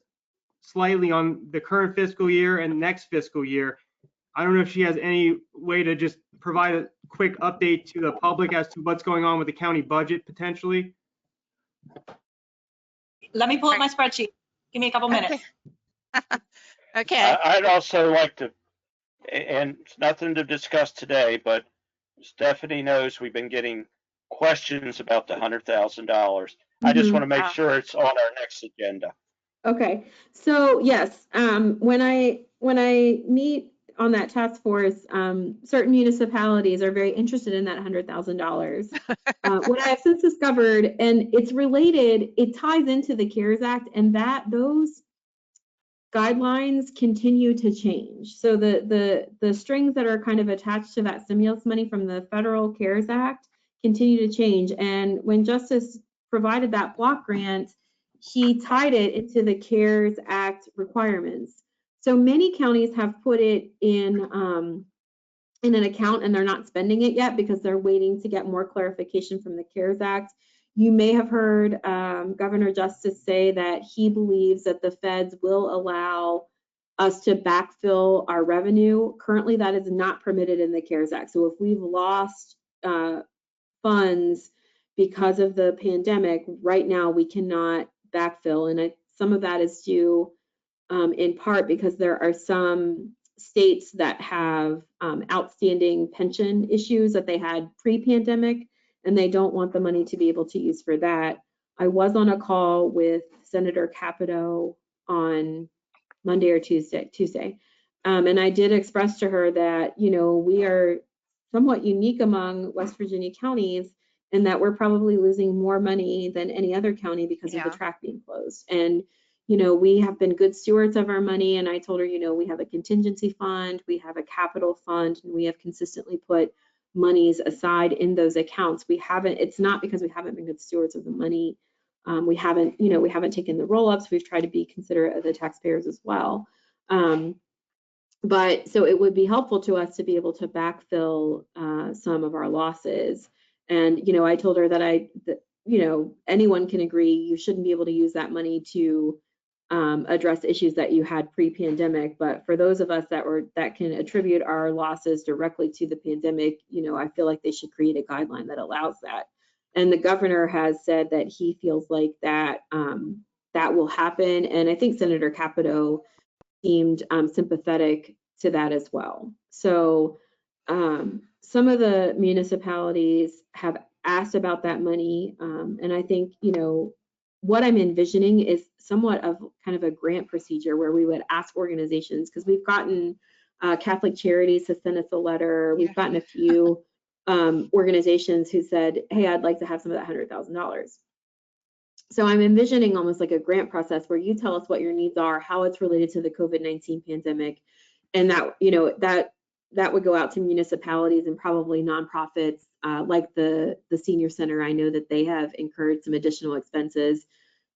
S3: slightly on the current fiscal year and next fiscal year. I don't know if she has any way to just provide a quick update to the public as to what's going on with the county budget potentially.
S15: Let me pull up my spreadsheet. Give me a couple minutes.
S1: Okay.
S5: I'd also like to, and it's nothing to discuss today, but Stephanie knows we've been getting questions about the $100,000. I just want to make sure it's on our next agenda.
S4: Okay, so yes, when I meet on that task force, certain municipalities are very interested in that $100,000. What I have since discovered, and it's related, it ties into the CARES Act, and that those guidelines continue to change. So the strings that are kind of attached to that stimulus money from the federal CARES Act continue to change. And when Justice provided that block grant, he tied it into the CARES Act requirements. So many counties have put it in an account and they're not spending it yet because they're waiting to get more clarification from the CARES Act. You may have heard Governor Justice say that he believes that the feds will allow us to backfill our revenue. Currently, that is not permitted in the CARES Act. So if we've lost funds because of the pandemic, right now we cannot backfill. And some of that is due in part because there are some states that have outstanding pension issues that they had pre-pandemic, and they don't want the money to be able to use for that. I was on a call with Senator Capito on Monday or Tuesday. And I did express to her that, you know, we are somewhat unique among West Virginia counties in that we're probably losing more money than any other county because of the track being closed. And, you know, we have been good stewards of our money. And I told her, you know, we have a contingency fund, we have a capital fund, and we have consistently put monies aside in those accounts. We haven't, it's not because we haven't been good stewards of the money. We haven't, you know, we haven't taken the roll-ups. We've tried to be considerate of the taxpayers as well. But so it would be helpful to us to be able to backfill some of our losses. And, you know, I told her that you know, anyone can agree you shouldn't be able to use that money to address issues that you had pre-pandemic. But for those of us that can attribute our losses directly to the pandemic, you know, I feel like they should create a guideline that allows that. And the governor has said that he feels like that that will happen. And I think Senator Capito seemed sympathetic to that as well. So some of the municipalities have asked about that money. And I think, you know, what I'm envisioning is somewhat of kind of a grant procedure where we would ask organizations, because we've gotten Catholic Charities to send us a letter. We've gotten a few organizations who said, hey, I'd like to have some of that $100,000. So I'm envisioning almost like a grant process where you tell us what your needs are, how it's related to the COVID-19 pandemic, and that, you know, that would go out to municipalities and probably nonprofits like the senior center. I know that they have incurred some additional expenses.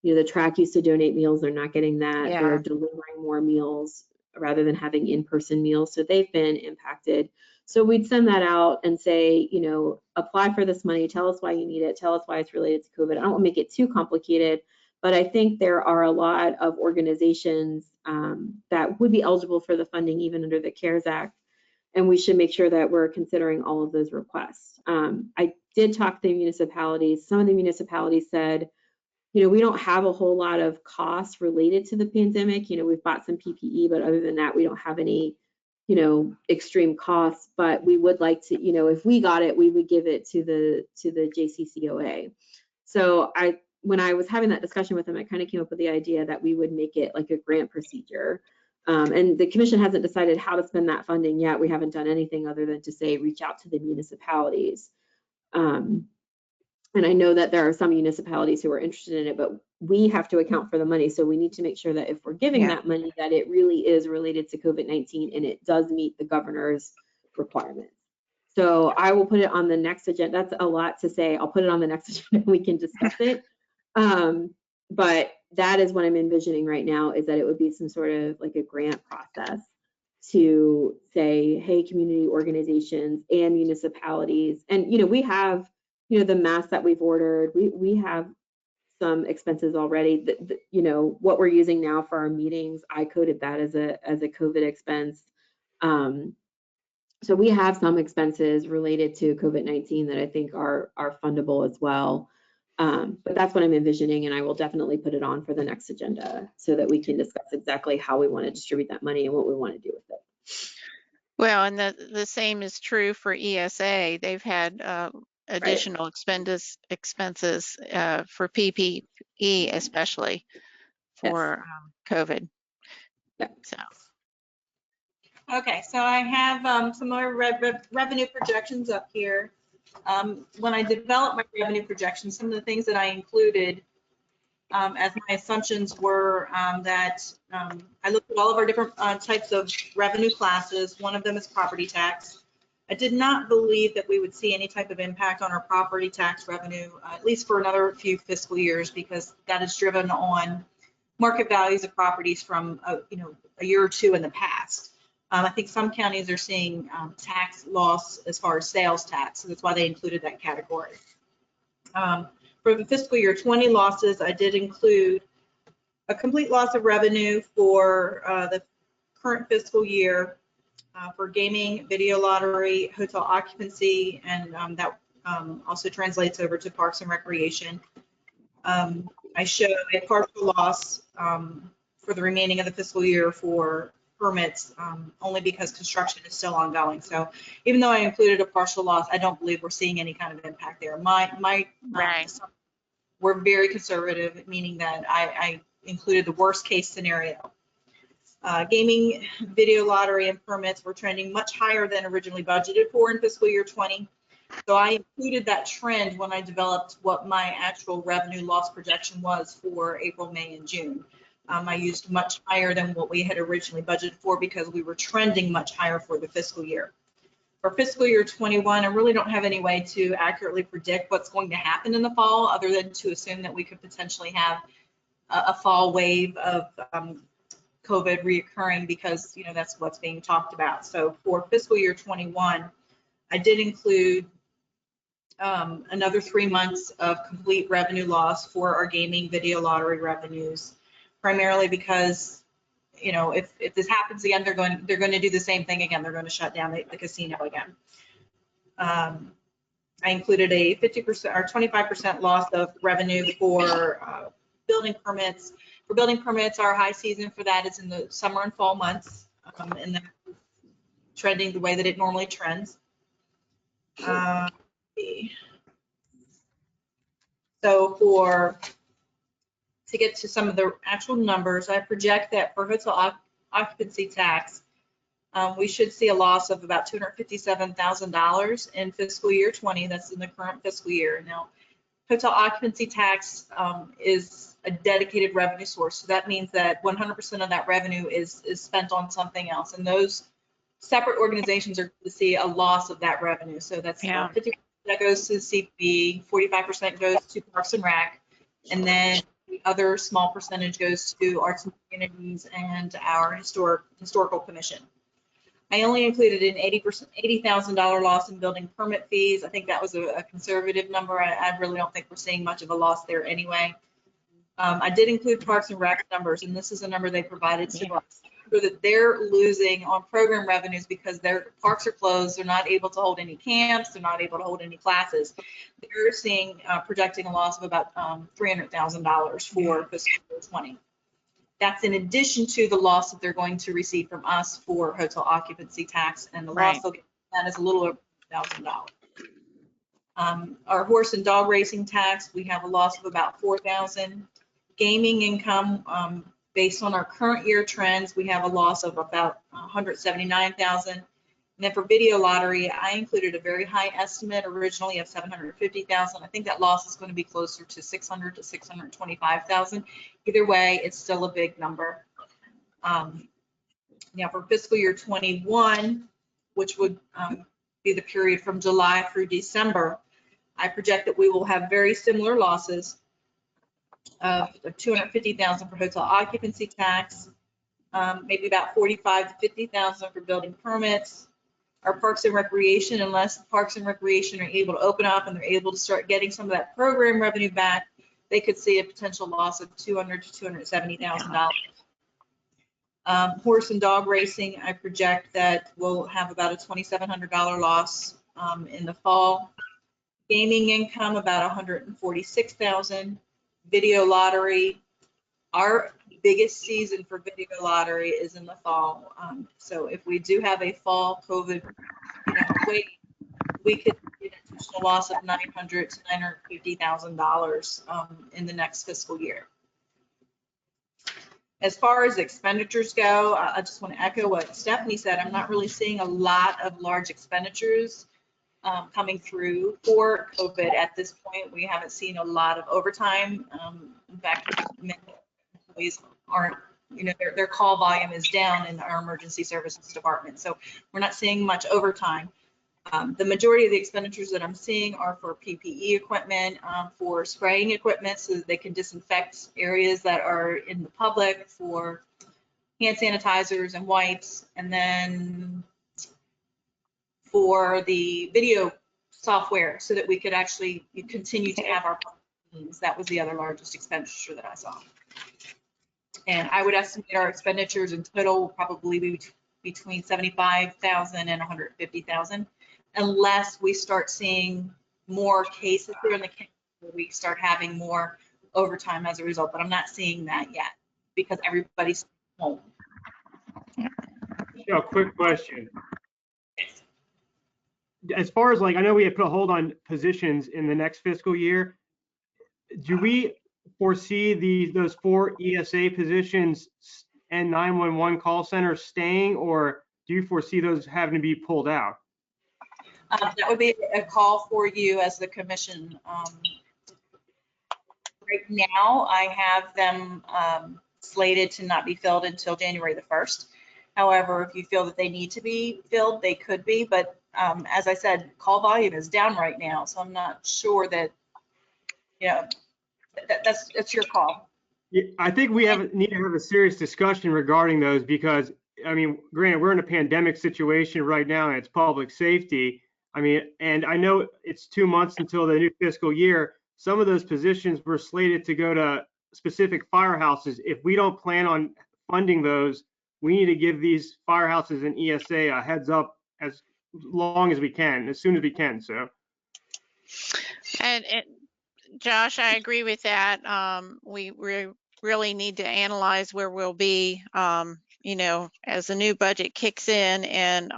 S4: You know, the track used to donate meals, they're not getting that.
S1: Yeah.
S4: They're delivering more meals rather than having in-person meals. So they've been impacted. So we'd send that out and say, you know, apply for this money, tell us why you need it, tell us why it's related to COVID. I don't want to make it too complicated, but I think there are a lot of organizations that would be eligible for the funding even under the CARES Act. And we should make sure that we're considering all of those requests. I did talk to the municipalities. Some of the municipalities said, you know, we don't have a whole lot of costs related to the pandemic. You know, we've bought some PPE, but other than that, we don't have any, you know, extreme costs. But we would like to, you know, if we got it, we would give it to the JCCOA. So when I was having that discussion with them, I kind of came up with the idea that we would make it like a grant procedure. And the commission hasn't decided how to spend that funding yet. We haven't done anything other than to say, reach out to the municipalities. And I know that there are some municipalities who are interested in it, but we have to account for the money. So we need to make sure that if we're giving that money, that it really is related to COVID-19 and it does meet the governor's requirements. So I will put it on the next agenda. That's a lot to say. I'll put it on the next agenda. We can discuss it. But that is what I'm envisioning right now, is that it would be some sort of like a grant process to say, hey, community organizations and municipalities. And, you know, we have, you know, the masks that we've ordered, we have some expenses already. You know, what we're using now for our meetings, I coded that as a COVID expense. So we have some expenses related to COVID-19 that I think are fundable as well. But that's what I'm envisioning, and I will definitely put it on for the next agenda so that we can discuss exactly how we want to distribute that money and what we want to do with it.
S1: Well, and the same is true for ESA. They've had additional expenses for PPE, especially for COVID. So.
S15: Okay, so I have some more revenue projections up here. When I developed my revenue projections, some of the things that I included as my assumptions were that I looked at all of our different types of revenue classes. One of them is property tax. I did not believe that we would see any type of impact on our property tax revenue, at least for another few fiscal years, because that is driven on market values of properties from a year or two in the past. I think some counties are seeing tax loss as far as sales tax, so that's why they included that category. For the fiscal year 20 losses, I did include a complete loss of revenue for the current fiscal year for gaming, video lottery, hotel occupancy, and that also translates over to parks and recreation. I show a partial loss for the remaining of the fiscal year for permits, only because construction is still ongoing. So even though I included a partial loss, I don't believe we're seeing any kind of impact there. We're very conservative, meaning that I included the worst case scenario. Gaming, video lottery, and permits were trending much higher than originally budgeted for in fiscal year 20. So I included that trend when I developed what my actual revenue loss projection was for April, May, and June. I used much higher than what we had originally budgeted for because we were trending much higher for the fiscal year. For fiscal year 21, I really don't have any way to accurately predict what's going to happen in the fall, other than to assume that we could potentially have a fall wave of COVID reoccurring, because that's what's being talked about. So for fiscal year 21, I did include another 3 months of complete revenue loss for our gaming, video lottery revenues, primarily because if this happens again, they're going to do the same thing again. They're going to shut down the casino again. I included a 50% or 25% loss of revenue for building permits. For building permits, our high season for that is in the summer and fall months, and then trending the way that it normally trends. So to get to some of the actual numbers, I project that for hotel occupancy tax, we should see a loss of about $257,000 in fiscal year 20. That's in the current fiscal year. Now, hotel occupancy tax is a dedicated revenue source. So that means that 100% of that revenue is spent on something else. And those separate organizations are going to see a loss of that revenue. So that's 50% that goes to CP, 45% goes to Parks and Rec, and then the other small percentage goes to Arts and Communities and our Historical Commission. I only included an $80,000 loss in building permit fees. I think that was a conservative number. I really don't think we're seeing much of a loss there anyway. I did include Parks and Rec numbers, and this is a number they provided to us, so that they're losing on program revenues because their parks are closed. They're not able to hold any camps. They're not able to hold any classes. They're projecting a loss of about $300,000 for fiscal year 20. That's in addition to the loss that they're going to receive from us for hotel occupancy tax, and the loss they'll get from that is a little over $1,000. Our horse and dog racing tax, we have a loss of about $4,000. Gaming income, based on our current year trends, we have a loss of about $179,000. And then for video lottery, I included a very high estimate originally of $750,000. I think that loss is going to be closer to $600,000 to $625,000. Either way, it's still a big number. Now for fiscal year 21, which would be the period from July through December, I project that we will have very similar losses of $250,000 for hotel occupancy tax, maybe about $45,000 to $50,000 for building permits. Our Parks and Recreation, unless Parks and Recreation are able to open up and they're able to start getting some of that program revenue back, they could see a potential loss of $200,000 to $270,000. Horse and dog racing, I project that we'll have about a $2,700 loss in the fall. Gaming income, about $146,000. Video lottery, our biggest season for video lottery is in the fall. So if we do have a fall COVID wave, we could get a loss of $900,000 to $950,000 in the next fiscal year. As far as expenditures go, I just want to echo what Stephanie said. I'm not really seeing a lot of large expenditures coming through for COVID at this point. We haven't seen a lot of overtime. In fact, many employees aren't, their call volume is down in our emergency services department. So we're not seeing much overtime. The majority of the expenditures that I'm seeing are for PPE equipment, for spraying equipment so that they can disinfect areas that are in the public, for hand sanitizers and wipes, and then for the video software so that we could actually continue to have our meetings. That was the other largest expenditure that I saw. And I would estimate our expenditures in total will probably be between $75,000 and $150,000. Unless we start seeing more cases here in the county, where we start having more overtime as a result, but I'm not seeing that yet because everybody's home.
S3: Yeah, quick question. As far as I know we had put a hold on positions in the next fiscal year. Do we foresee those 4 ESA positions and 911 call centers staying, or do you foresee those having to be pulled out?
S15: That would be a call for you as the commission. Right now, I have them slated to not be filled until January the 1st. However, if you feel that they need to be filled, they could be. But as I said, call volume is down right now, so I'm not sure that, that's your call.
S3: Yeah, I think we need to have a serious discussion regarding those because, granted, we're in a pandemic situation right now and it's public safety. And I know it's 2 months until the new fiscal year. Some of those positions were slated to go to specific firehouses. If we don't plan on funding those, we need to give these firehouses and ESA a heads up as long as we can, as soon as we can. So.
S1: And Josh, I agree with that. We really need to analyze where we'll be, as the new budget kicks in and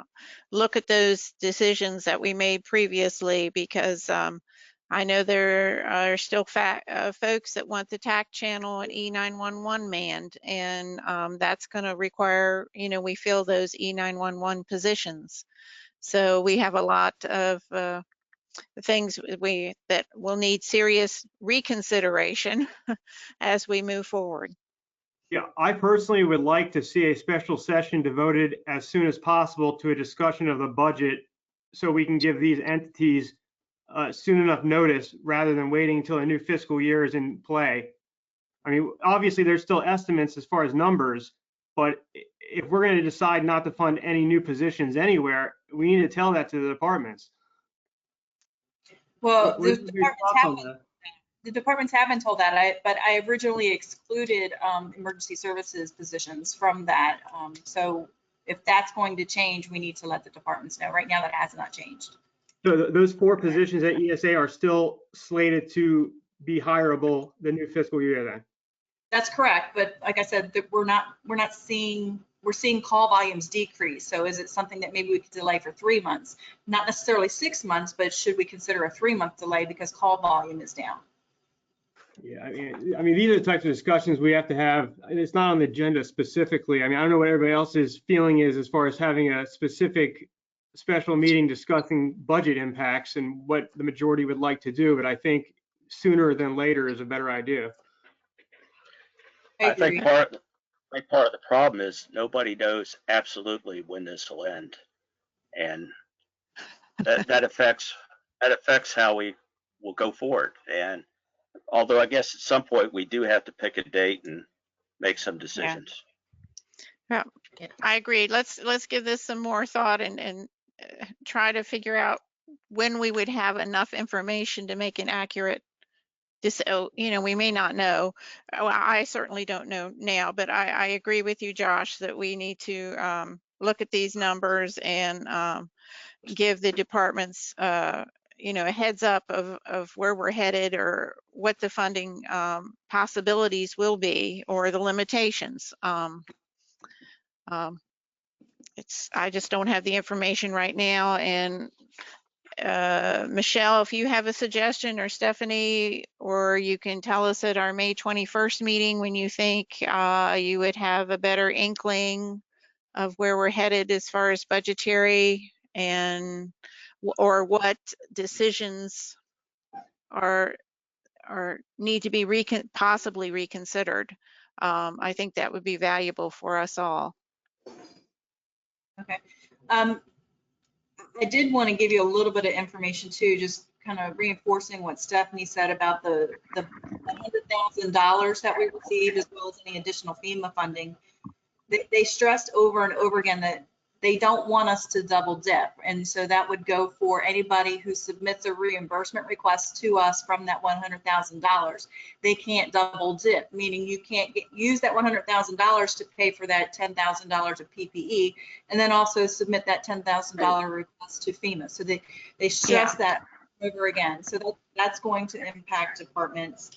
S1: look at those decisions that we made previously, because I know there are still folks that want the TAC channel and E911 manned, and that's going to require, we fill those E911 positions. So we have a lot of things that will need serious reconsideration as we move forward.
S3: Yeah, I personally would like to see a special session devoted as soon as possible to a discussion of the budget so we can give these entities soon enough notice rather than waiting until a new fiscal year is in play. Obviously there's still estimates as far as numbers, but if we're going to decide not to fund any new positions anywhere, we need to tell that to the departments.
S15: Well, the departments have been told that, but I originally excluded emergency services positions from that. So if that's going to change, we need to let the departments know. Right now, that has not changed.
S3: So those 4 positions at ESA are still slated to be hireable the new fiscal year then?
S15: That's correct. But like I said, we're seeing call volumes decrease. So is it something that maybe we could delay for 3 months? Not necessarily 6 months, but should we consider a 3-month delay because call volume is down?
S3: Yeah, these are the types of discussions we have to have. It's not on the agenda specifically. I don't know what everybody else's feeling is as far as having a specific special meeting discussing budget impacts and what the majority would like to do, but I think sooner than later is a better idea.
S5: I think part of the problem is nobody knows absolutely when this will end, and that affects how we will go forward. And although I guess at some point we do have to pick a date and make some decisions.
S1: Yeah, I agree. Let's give this some more thought and try to figure out when we would have enough information to make an accurate. We may not know. I certainly don't know now, but I agree with you, Josh, that we need to look at these numbers and give the departments a heads up of where we're headed or what the funding possibilities will be or the limitations. I just don't have the information right now, and Michelle, if you have a suggestion, or Stephanie, or you can tell us at our May 21st meeting when you think you would have a better inkling of where we're headed as far as budgetary and or what decisions are need to be possibly reconsidered. I think that would be valuable for us all.
S15: Okay. I did want to give you a little bit of information too, just kind of reinforcing what Stephanie said about the $100,000 that we received, as well as any additional FEMA funding. They stressed over and over again that they don't want us to double dip. And so that would go for anybody who submits a reimbursement request to us from that $100,000. They can't double dip, meaning you can't use that $100,000 to pay for that $10,000 of PPE and then also submit that $10,000 request to FEMA. So they stress that over again. So that's going to impact departments.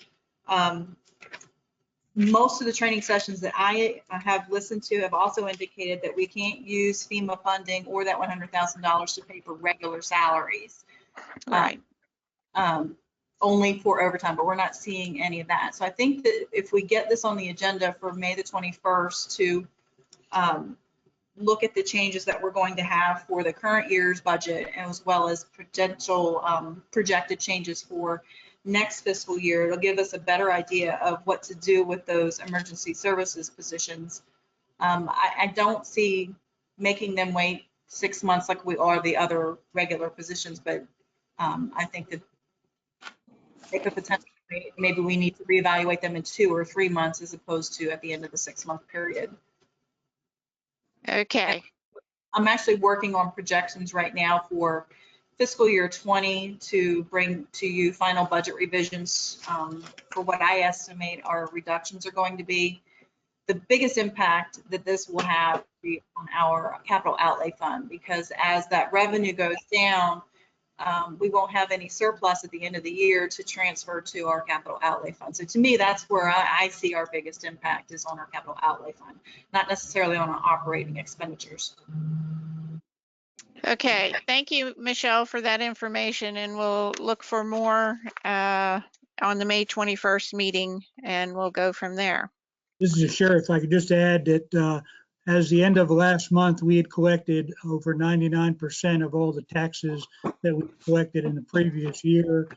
S15: Most of the training sessions that I have listened to have also indicated that we can't use FEMA funding or that $100,000 to pay for regular salaries.
S1: Right.
S15: Only for overtime, but we're not seeing any of that. So I think that if we get this on the agenda for May the 21st to look at the changes that we're going to have for the current year's budget, as well as potential projected changes for next fiscal year, it'll give us a better idea of what to do with those emergency services positions. I don't see making them wait 6 months like we are the other regular positions, but I think that they could potentially, maybe we need to reevaluate them in 2 or 3 months as opposed to at the end of the 6-month period.
S1: Okay.
S15: I'm actually working on projections right now for fiscal year 20 to bring to you final budget revisions for what I estimate our reductions are going to be. The biggest impact that this will have will be on our capital outlay fund, because as that revenue goes down, we won't have any surplus at the end of the year to transfer to our capital outlay fund. So to me, that's where I see our biggest impact is on our capital outlay fund, not necessarily on our operating expenditures.
S1: Okay, thank you, Michelle, for that information, and we'll look for more on the May 21st meeting, and we'll go from there.
S11: This is the sheriff. I could just add that as the end of last month, we had collected over 99% of all the taxes that we collected in the previous year.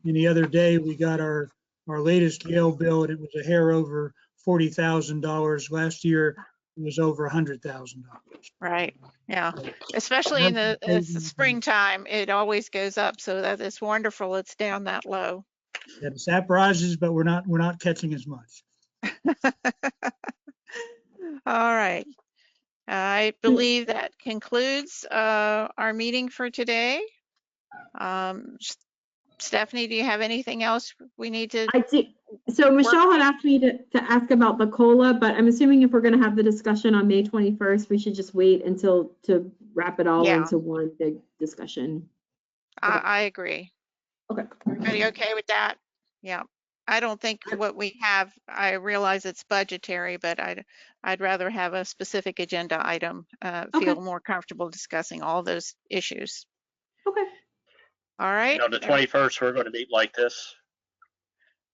S11: And the other day, we got our latest jail bill, and it was a hair over $40,000. Last year, it was over $100,000.
S1: Right. Yeah. Especially in the springtime, it always goes up. So that is wonderful. It's down that low.
S11: Yeah, the sap rises, but we're not catching as much.
S1: All right. I believe that concludes our meeting for today. Stephanie, do you have anything else we need to?
S4: I do. So Michelle had asked me to ask about the COLA, but I'm assuming if we're going to have the discussion on May 21st, we should just wait until to wrap it all into one big discussion.
S1: I agree.
S4: Okay.
S1: Everybody okay with that? Yeah. I don't think what we have, I realize it's budgetary, but I'd rather have a specific agenda item, feel more comfortable discussing all those issues.
S4: Okay.
S1: All right.
S5: The 21st, we're going to meet like this.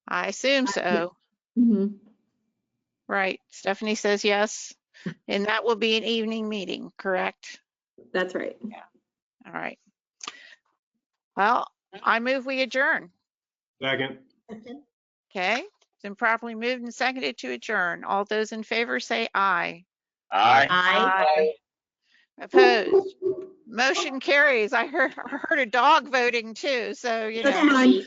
S1: I assume so.
S4: Mm-hmm.
S1: Right. Stephanie says yes. And that will be an evening meeting, correct?
S4: That's right.
S1: Yeah. All right. Well, I move we adjourn.
S3: Second.
S1: Okay. It's been properly moved and seconded to adjourn. All those in favor say aye.
S5: Aye.
S1: Aye. Opposed? Motion carries. I heard a dog voting too, so you
S4: That's
S1: know.
S4: fine.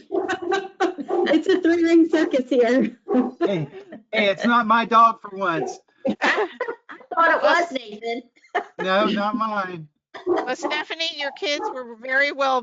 S4: It's a 3-ring circus here.
S10: Hey, it's not my dog for once.
S2: I thought it was, Nathan.
S10: No, not mine.
S1: Well, Stephanie, your kids were very well